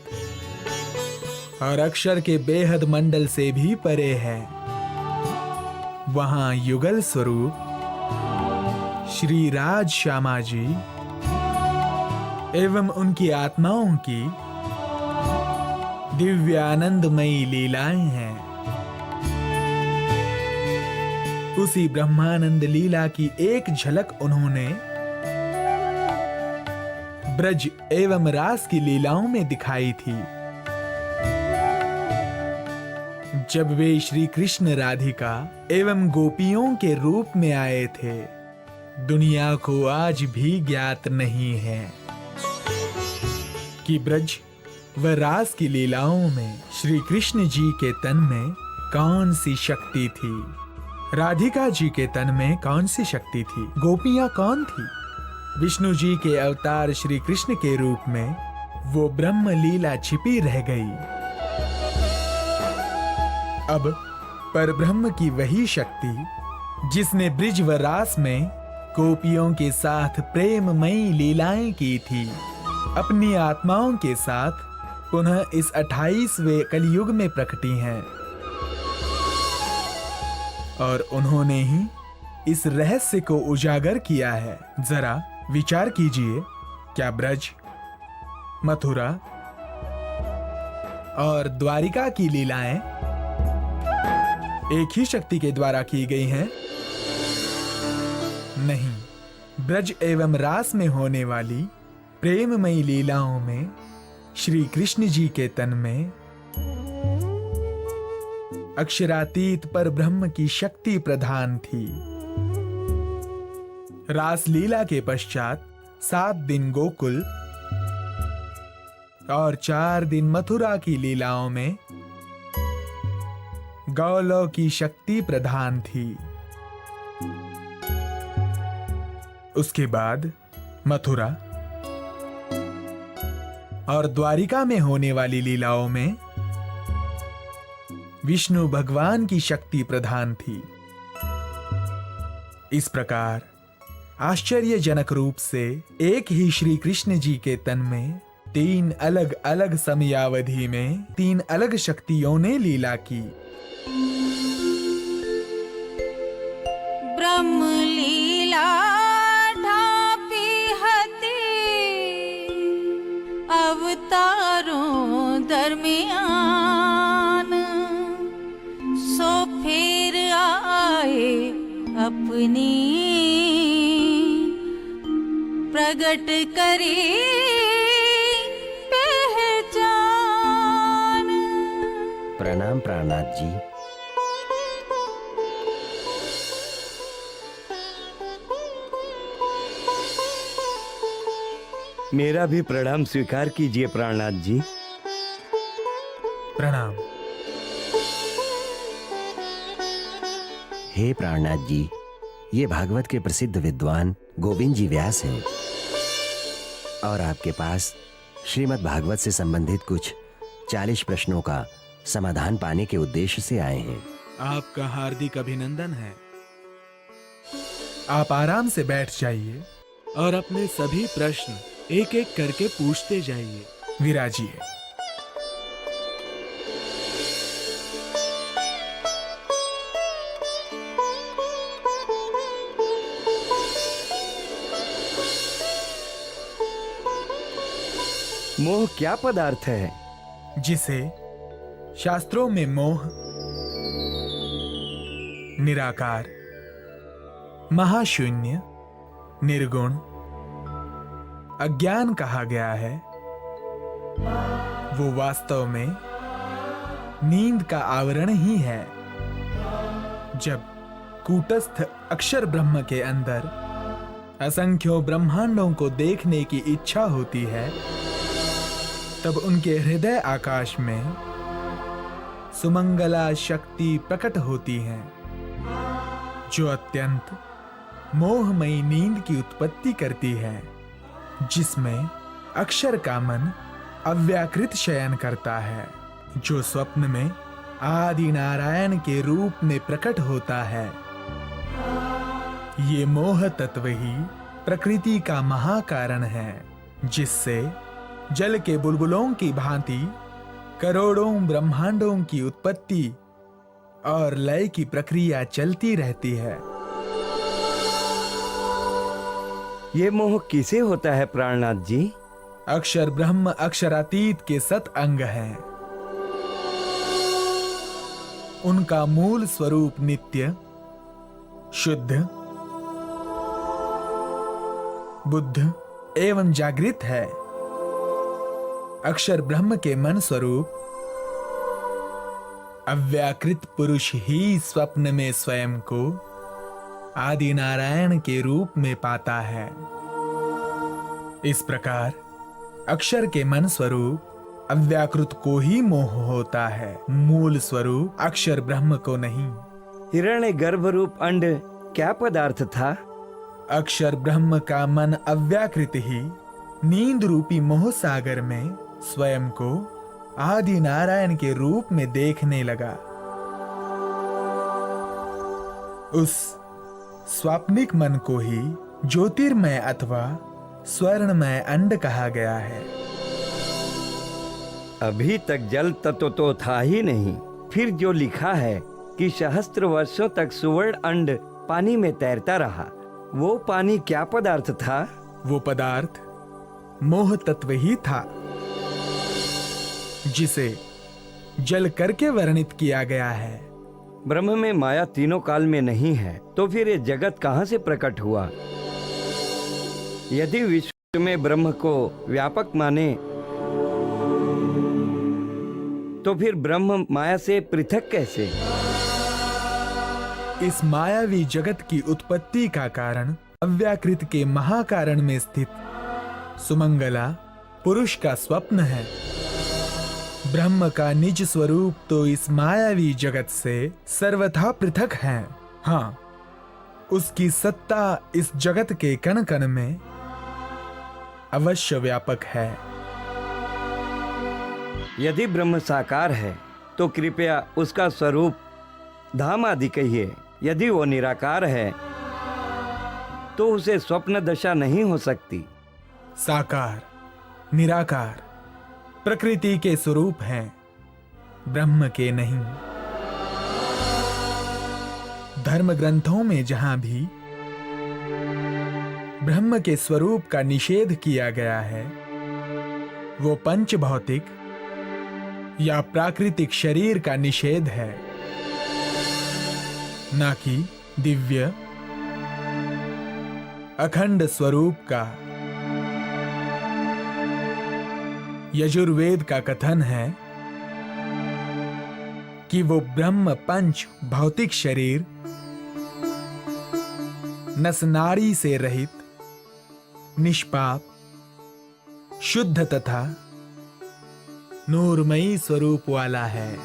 D: और अक्षर के बेहद मंडल से भी परे है। वहां युगल स्वरूप श्री राज श्यामा जी एवं उनकी आत्माओं की दिव्य आनंदमयी लीलाएं हैं। उसी ब्रह्मानंद लीला की एक झलक उन्होंने ब्रज एवं रास की लीलाओं में दिखाई थी, जब वे श्री कृष्ण राधिका एवं गोपियों के रूप में आए थे। दुनिया को आज भी ज्ञात नहीं है कि ब्रज व रास की लीलाओं में श्री कृष्ण जी के तन में कौन सी शक्ति थी, राधिका जी के तन में कौन सी शक्ति थी, गोपियां कौन थी। विष्णु जी के अवतार श्री कृष्ण के रूप में वो ब्रह्म लीला छिपी रह गई। अब परब्रह्म की वही शक्ति जिसने ब्रिज व रास में गोपियों के साथ प्रेममयी लीलाएं की थी, अपनी आत्माओं के साथ पुनः इस 28वें कलयुग में प्रकटी हैं। और उन्होंने ही इस रहस्य को उजागर किया है। जरा विचार कीजिए, क्या ब्रज, मथुरा और द्वारिका की लीलाएं एक ही शक्ति के द्वारा की गई हैं? नहीं, ब्रज एवं रास में होने वाली प्रेममयी लीलाओं में श्री कृष्ण जी के तन में अक्षरातीत पर ब्रह्म की शक्ति प्रधान थी। रास लीला के पश्चात 7 दिन गोकुल और 4 दिन मथुरा की लीलाओं में गौलव की शक्ति प्रधान थी। उसके बाद मथुरा और द्वारिका में होने वाली लीलाओं में विष्णु भगवान की शक्ति प्रधान थी। इस प्रकार आश्चर्यजनक रूप से एक ही श्री कृष्ण जी के तन में 3 अलग अलग समयावधि में 3 अलग शक्तियों ने लीला की।
A: ब्रह्म लीला ढापी हती अवतारों दरमियान, सो फिर आए अपनी प्रगट करी पहचान।
K: प्रणाम प्राणनाथ जी।
E: मेरा भी प्रणाम स्वीकार कीजिए प्राणनाथ जी।
D: प्रणाम।
K: हे प्राणनाथ जी, ये भागवत के प्रसिद्ध विद्वान गोविंद जी व्यास हैं और आपके पास श्रीमद् भागवत से संबंधित कुछ 40 प्रश्नों का समाधान पाने के उद्देश्य से आए हैं।
D: आपका हार्दिक अभिनंदन है। आप आराम से बैठ जाइए और अपने सभी प्रश्न एक एक करके पूछते जाइए। विराजिए।
E: मोह क्या पदार्थ है
D: जिसे शास्त्रों में मोह, निराकार, महाशून्य, निर्गुण, अज्ञान कहा गया है, वो वास्तव में नींद का आवरण ही है। जब कूटस्थ अक्षर ब्रह्म के अंदर असंख्यों ब्रह्मांडों को देखने की इच्छा होती है, तब उनके हृदय आकाश में सुमंगला शक्ति प्रकट होती है, जो अत्यंत मोहमयी नींद की उत्पत्ति करती है, जिसमें अक्षर का मन अव्याकृत शयन करता है, जो स्वप्न में आदि नारायण के रूप में प्रकट होता है। ये मोह तत्व ही प्रकृति का महाकारण है, जिससे जल के बुलबुलों की भांति करोड़ों ब्रह्मांडों की उत्पत्ति और लय की प्रक्रिया चलती रहती है।
E: ये मोह किसे होता है प्राणनाथ जी?
D: अक्षर ब्रह्म अक्षरातीत के सत अंग हैं। उनका मूल स्वरूप नित्य, शुद्ध, बुद्ध एवं जागृत है। अक्षर ब्रह्म के मन स्वरूप अव्याकृत पुरुष ही स्वप्न में स्वयं को आदि नारायण के रूप में पाता है। इस प्रकार अक्षर के मन स्वरूप अव्याकृत को ही मोह होता है, मूल स्वरूप अक्षर ब्रह्म को नहीं।
E: हिरण्य गर्भ रूप अंड क्या पदार्थ था?
D: अक्षर ब्रह्म का मन अव्याकृत ही नींद रूपी मोह सागर में स्वयं को आदि नारायण के रूप में देखने लगा। उस स्वाप्निक मन को ही ज्योतिर्मय अथवा स्वर्णमय अंड कहा गया है।
E: अभी तक जल तत्व तो था ही नहीं, फिर जो लिखा है कि सहस्त्र वर्षों तक सुवर्ण अंड पानी में तैरता रहा, वो पानी क्या पदार्थ था?
D: वो पदार्थ मोह तत्व ही था, जिसे जल करके वर्णित किया गया है।
E: ब्रह्म में माया तीनों काल में नहीं है, तो फिर ये जगत कहाँ से प्रकट हुआ? यदि विश्व में ब्रह्म को व्यापक माने, तो फिर ब्रह्म माया से पृथक कैसे?
D: इस मायावी जगत की उत्पत्ति का कारण अव्याकृत के महाकारण में स्थित सुमंगला पुरुष का स्वप्न है। ब्रह्म का निज स्वरूप तो इस मायावी जगत से सर्वथा पृथक है। हाँ, उसकी सत्ता इस जगत के कण कण में अवश्य व्यापक है।
E: यदि ब्रह्म साकार है तो कृपया उसका स्वरूप धाम आदि कहिए। यदि वो निराकार है तो उसे स्वप्न दशा नहीं हो सकती।
D: साकार, निराकार प्रकृति के स्वरूप हैं, ब्रह्म के नहीं। धर्म ग्रंथों में जहां भी ब्रह्म के स्वरूप का निषेध किया गया है, वो पंच भौतिक या प्राकृतिक शरीर का निषेध है, ना कि दिव्य अखंड स्वरूप का। यजुर्वेद का कथन है कि वो ब्रह्म पंच भौतिक शरीर नस नाड़ी से रहित, निष्पाप, शुद्ध तथा नूरमयी स्वरूप वाला है।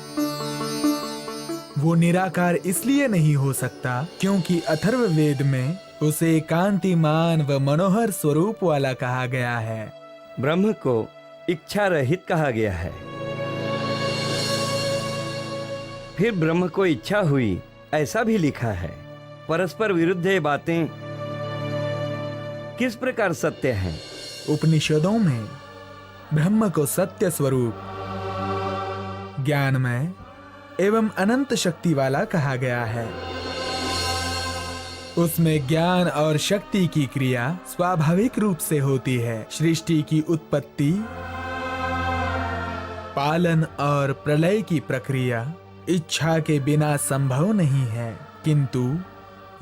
D: वो निराकार इसलिए नहीं हो सकता क्योंकि अथर्ववेद में उसे कांतिमान व मनोहर स्वरूप वाला कहा गया है।
E: ब्रह्म को इच्छा रहित कहा गया है। फिर ब्रह्म को इच्छा हुई ऐसा भी लिखा है। परस्पर विरुद्ध ये बातें किस प्रकार सत्य हैं?
D: उपनिषदों में ब्रह्म को सत्य स्वरूप, ज्ञानमय एवं अनंत शक्ति वाला कहा गया है। उसमें ज्ञान और शक्ति की क्रिया स्वाभाविक रूप से होती है। सृष्टि की उत्पत्ति, पालन और प्रलय की प्रक्रिया इच्छा के बिना संभव नहीं है, किंतु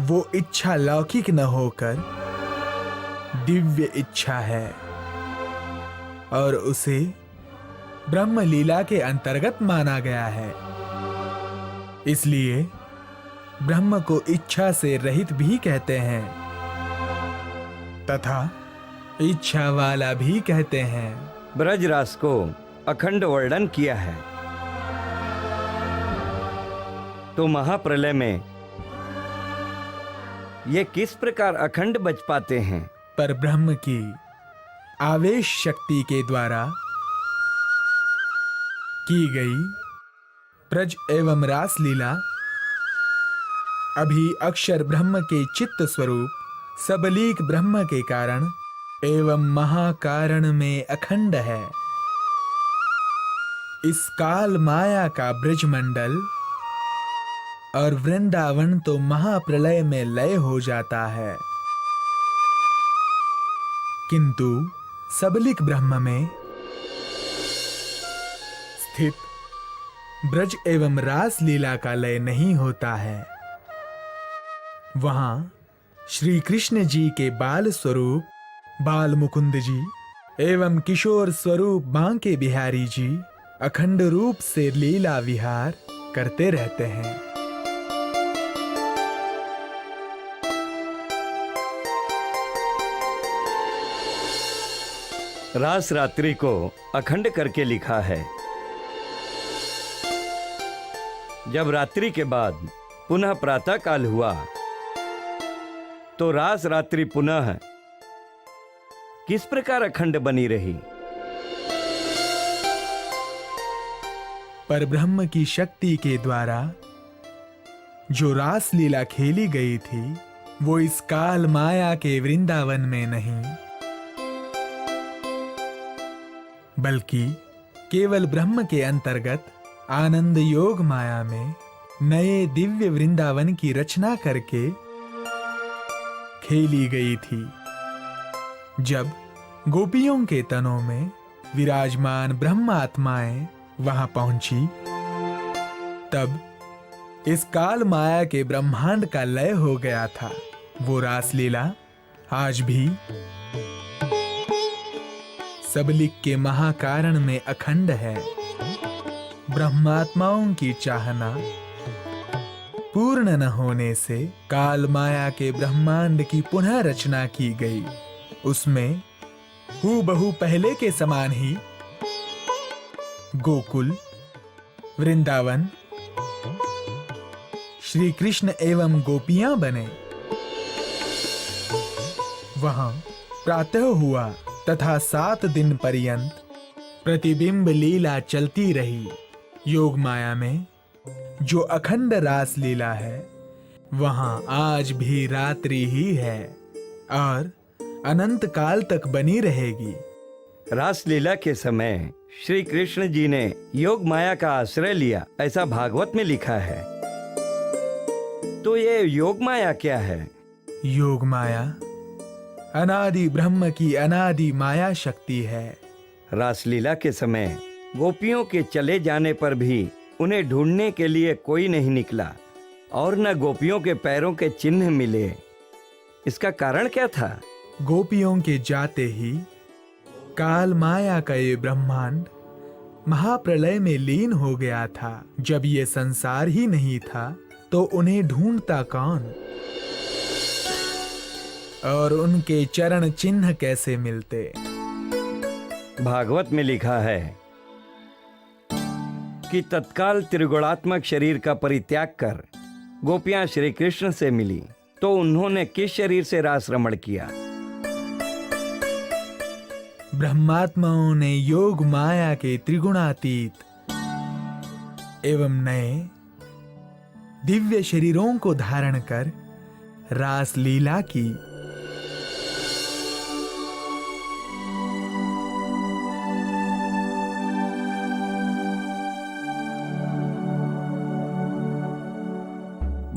D: वो इच्छा लौकिक न होकर दिव्य इच्छा है और उसे ब्रह्म लीला के अंतर्गत माना गया है। इसलिए ब्रह्म को इच्छा से रहित भी कहते हैं तथा इच्छा वाला भी कहते हैं।
E: ब्रजरास को अखंड वर्णन किया है, तो महाप्रलय में ये किस प्रकार अखंड बच पाते हैं?
D: पर ब्रह्म की आवेश शक्ति के द्वारा की गई ब्रज एवं रास लीला अभी अक्षर ब्रह्म के चित्त स्वरूप सबलीक ब्रह्म के कारण एवं महाकारण में अखंड है। इस काल माया का ब्रजमंडल और वृंदावन तो महाप्रलय में लय हो जाता है, किंतु सबलिक ब्रह्म में स्थित ब्रज एवं रास लीला का लय नहीं होता है। वहां श्री कृष्ण जी के बाल स्वरूप बाल मुकुंद जी एवं किशोर स्वरूप बांके बिहारी जी अखंड रूप से लीला विहार करते रहते हैं।
E: रास रात्रि को अखंड करके लिखा है। जब रात्रि के बाद पुनः प्रातः काल हुआ तो रास रात्रि पुनः किस प्रकार अखंड बनी रही?
D: पर ब्रह्म की शक्ति के द्वारा जो रास लीला खेली गई थी वो इस काल माया के वृंदावन में नहीं, बल्कि केवल ब्रह्म के अंतर्गत आनंद योग माया में नए दिव्य वृंदावन की रचना करके खेली गई थी। जब गोपियों के तनों में विराजमान ब्रह्म आत्माएं वहां पहुंची, तब इस काल माया के ब्रह्मांड का लय हो गया था। वो रासलीला आज भी सबलिक के महाकारण में अखंड है। ब्रह्मात्माओं की चाहना पूर्ण न होने से काल माया के ब्रह्मांड की पुनः रचना की गई। उसमें हूबहू पहले के समान ही गोकुल, वृंदावन, श्री कृष्ण एवं गोपियां बने। वहां प्रातः हुआ तथा 7 दिन पर्यंत प्रतिबिंब लीला चलती रही। योग माया में जो अखंड रास लीला है वहां आज भी रात्रि ही है और अनंत काल तक बनी रहेगी।
E: रास लीला के समय श्री कृष्ण जी ने योग माया का आश्रय लिया, ऐसा भागवत में लिखा है। तो ये योग माया क्या है?
D: योग माया अनादि ब्रह्म की अनादि माया शक्ति है।
E: रासलीला के समय गोपियों के चले जाने पर भी उन्हें ढूंढने के लिए कोई नहीं निकला और न गोपियों के पैरों के चिन्ह मिले। इसका कारण क्या था?
D: गोपियों के जाते ही काल माया का ये ब्रह्मांड महाप्रलय में लीन हो गया था। जब ये संसार ही नहीं था तो उन्हें ढूंढता कौन और उनके चरण चिन्ह कैसे मिलते?
E: भागवत में लिखा है कि तत्काल त्रिगुणात्मक शरीर का परित्याग कर गोपियां श्री कृष्ण से मिली तो उन्होंने किस शरीर से रास रमण किया?
D: ब्रह्मात्माओं ने योग माया के त्रिगुणातीत एवं नए दिव्य शरीरों को धारण कर रास लीला की।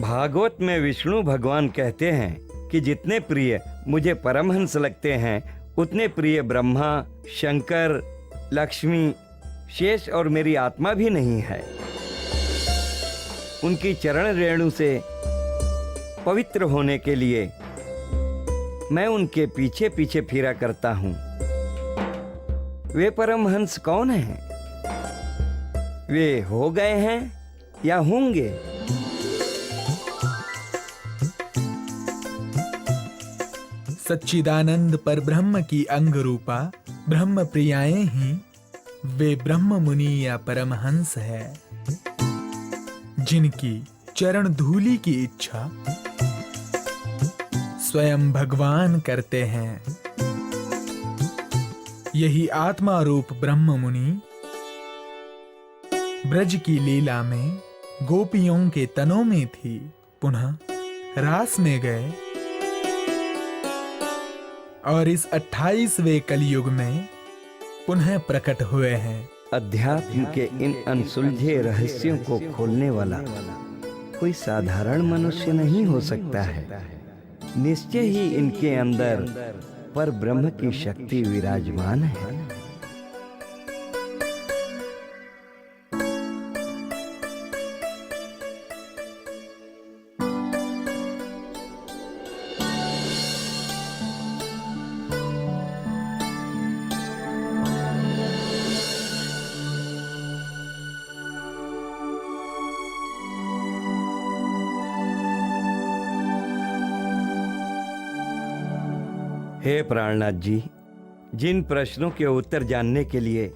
E: भागवत में विष्णु भगवान कहते हैं कि जितने प्रिय मुझे परमहंस लगते हैं उतने प्रिय ब्रह्मा, शंकर, लक्ष्मी, शेष और मेरी आत्मा भी नहीं है। उनकी चरण रेणु से पवित्र होने के लिए मैं उनके पीछे पीछे फिरा करता हूँ। वे परमहंस कौन हैं? वे हो गए हैं या होंगे?
D: सच्चिदानंद पर ब्रह्म की अंग रूपा ब्रह्म प्रियाएं ही वे ब्रह्म मुनि या परमहंस है, जिनकी चरण धूलि की इच्छा स्वयं भगवान करते हैं। यही आत्मा रूप ब्रह्म मुनि ब्रज की लीला में गोपियों के तनों में थी, पुनः रास में गए और इस 28वें कलयुग में पुनः प्रकट हुए हैं।
E: अध्यात्म के इन अनसुलझे रहस्यों को खोलने वाला कोई साधारण मनुष्य नहीं हो सकता है। निश्चय ही इनके अंदर पर ब्रह्म की शक्ति विराजमान है। हे प्राणनाथ जी, जिन प्रश्नों के उत्तर जानने के लिए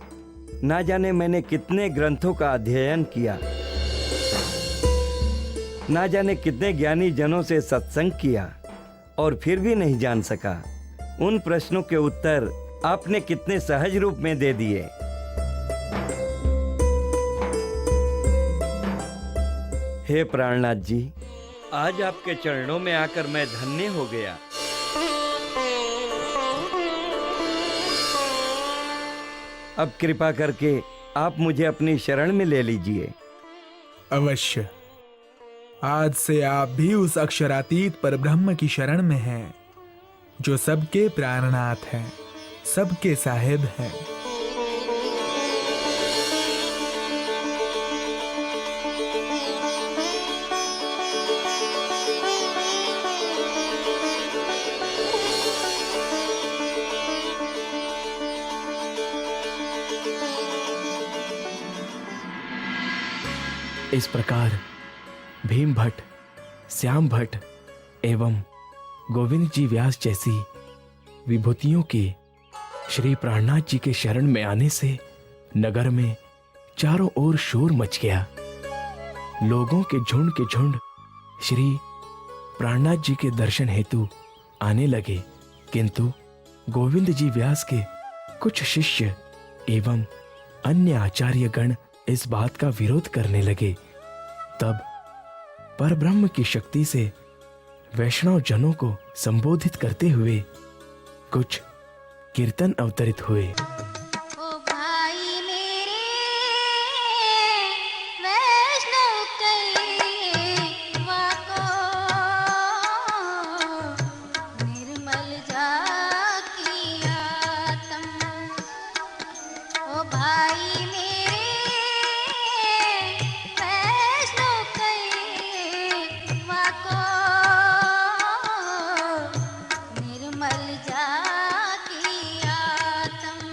E: ना जाने मैंने कितने ग्रंथों का अध्ययन किया, ना जाने कितने ज्ञानी जनों से सत्संग किया और फिर भी नहीं जान सका, उन प्रश्नों के उत्तर आपने कितने सहज रूप में दे दिए। हे प्राणनाथ जी, आज आपके चरणों में आकर मैं धन्य हो गया। अब कृपा करके आप मुझे अपनी शरण में ले लीजिए।
D: अवश्य। आज से आप भी उस अक्षरातीत पर ब्रह्म की शरण में हैं, जो सबके प्राणनाथ हैं, सबके साहिब हैं।
C: इस प्रकार भीम भट्ट, श्याम भट्ट एवं गोविंद जी व्यास जैसी विभूतियों के श्री प्राणनाथ जी के शरण में आने से नगर में चारों ओर शोर मच गया। लोगों के झुंड श्री प्राणनाथ जी के दर्शन हेतु आने लगे, किंतु गोविंद जी व्यास के कुछ शिष्य एवं अन्य आचार्य गण इस बात का विरोध करने लगे। तब परब्रह्म की शक्ति से वैष्णव जनों को संबोधित करते हुए कुछ कीर्तन अवतरित हुए।
A: ओ भाई मेरे वैष्णव कईवा को निर्मल जाकी आत्म। ओ भाई मेरे वैष्णव कईवा को निर्मल जाकी आत्म।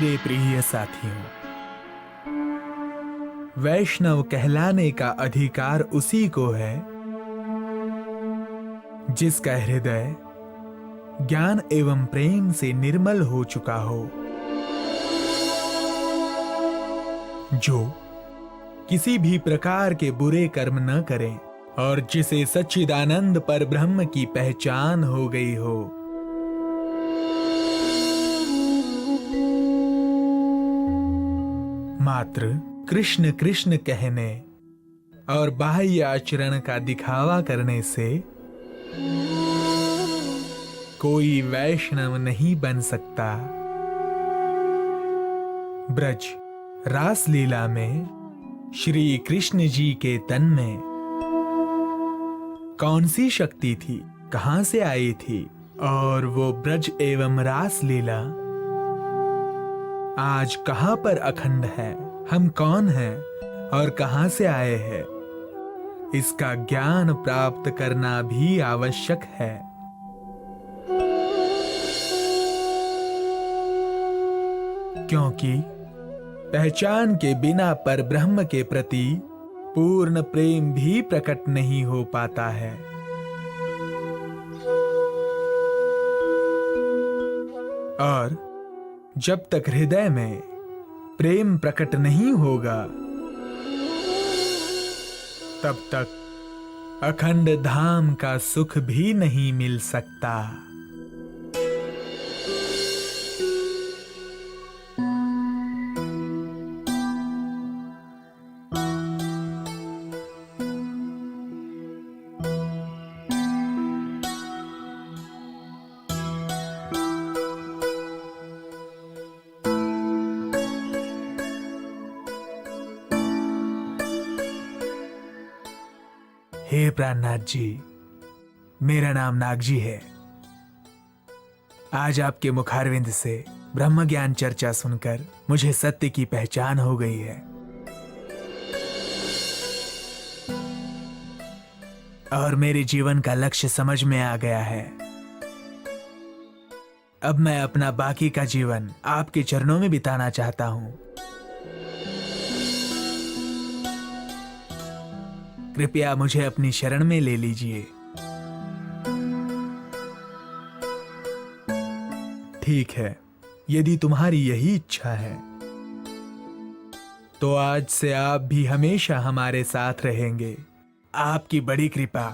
D: मेरे प्रिय साथियों, वैष्णव कहलाने का अधिकार उसी को है जिसका हृदय ज्ञान एवं प्रेम से निर्मल हो चुका हो, जो किसी भी प्रकार के बुरे कर्म न करे और जिसे सच्चिदानंद पर ब्रह्म की पहचान हो गई हो। मात्र कृष्ण कृष्ण कहने और बाह्य आचरण का दिखावा करने से कोई वैष्णव नहीं बन सकता। ब्रज रास लीला में श्री कृष्ण जी के तन में कौन सी शक्ति थी, कहां से आई थी, और वो ब्रज एवं रास लीला आज कहां पर अखंड है, हम कौन हैं और कहां से आए हैं, इसका ज्ञान प्राप्त करना भी आवश्यक है। क्योंकि पहचान के बिना पर ब्रह्म के प्रति पूर्ण प्रेम भी प्रकट नहीं हो पाता है। और जब तक हृदय में प्रेम प्रकट नहीं होगा, तब तक अखंड धाम का सुख भी नहीं मिल सकता। हे प्राणनाथ जी, मेरा नाम नागजी है। आज आपके मुखारविंद से ब्रह्म ज्ञान चर्चा सुनकर मुझे सत्य की पहचान हो गई है और मेरे जीवन का लक्ष्य समझ में आ गया है। अब मैं अपना बाकी का जीवन आपके चरणों में बिताना चाहता हूं। कृपया मुझे अपनी शरण में ले लीजिए। ठीक है, यदि तुम्हारी यही इच्छा है तो आज से आप भी हमेशा हमारे साथ रहेंगे। आपकी बड़ी कृपा